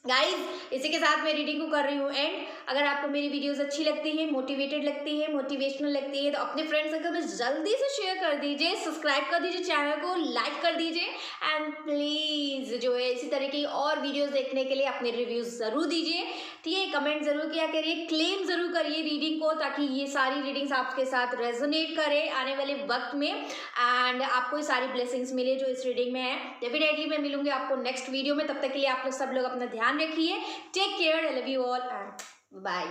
गाइज इसी के साथ मैं रीडिंग को कर रही हूँ एंड। अगर आपको मेरी वीडियोस अच्छी लगती है, मोटिवेटेड लगती है, मोटिवेशनल लगती है, तो अपने फ्रेंड्स सर्कल में जल्दी से शेयर कर दीजिए, सब्सक्राइब कर दीजिए, चैनल को लाइक कर दीजिए। एंड प्लीज जो है इसी तरह की और वीडियोस देखने के लिए अपने रिव्यूज जरूर दीजिए, ठीक है। कमेंट जरूर किया करिए, क्लेम जरूर करिए रीडिंग को, ताकि ये सारी रीडिंग्स आपके साथ रेजोनेट करे आने वाले वक्त में एंड आपको ये सारी ब्लेसिंग्स मिले जो इस रीडिंग में है। डेफिनेटली मैं मिलूंगी आपको नेक्स्ट वीडियो में। तब तक के लिए आप लोग सब लोग अपना ध्यान रखिए। Take care, I love you all and bye.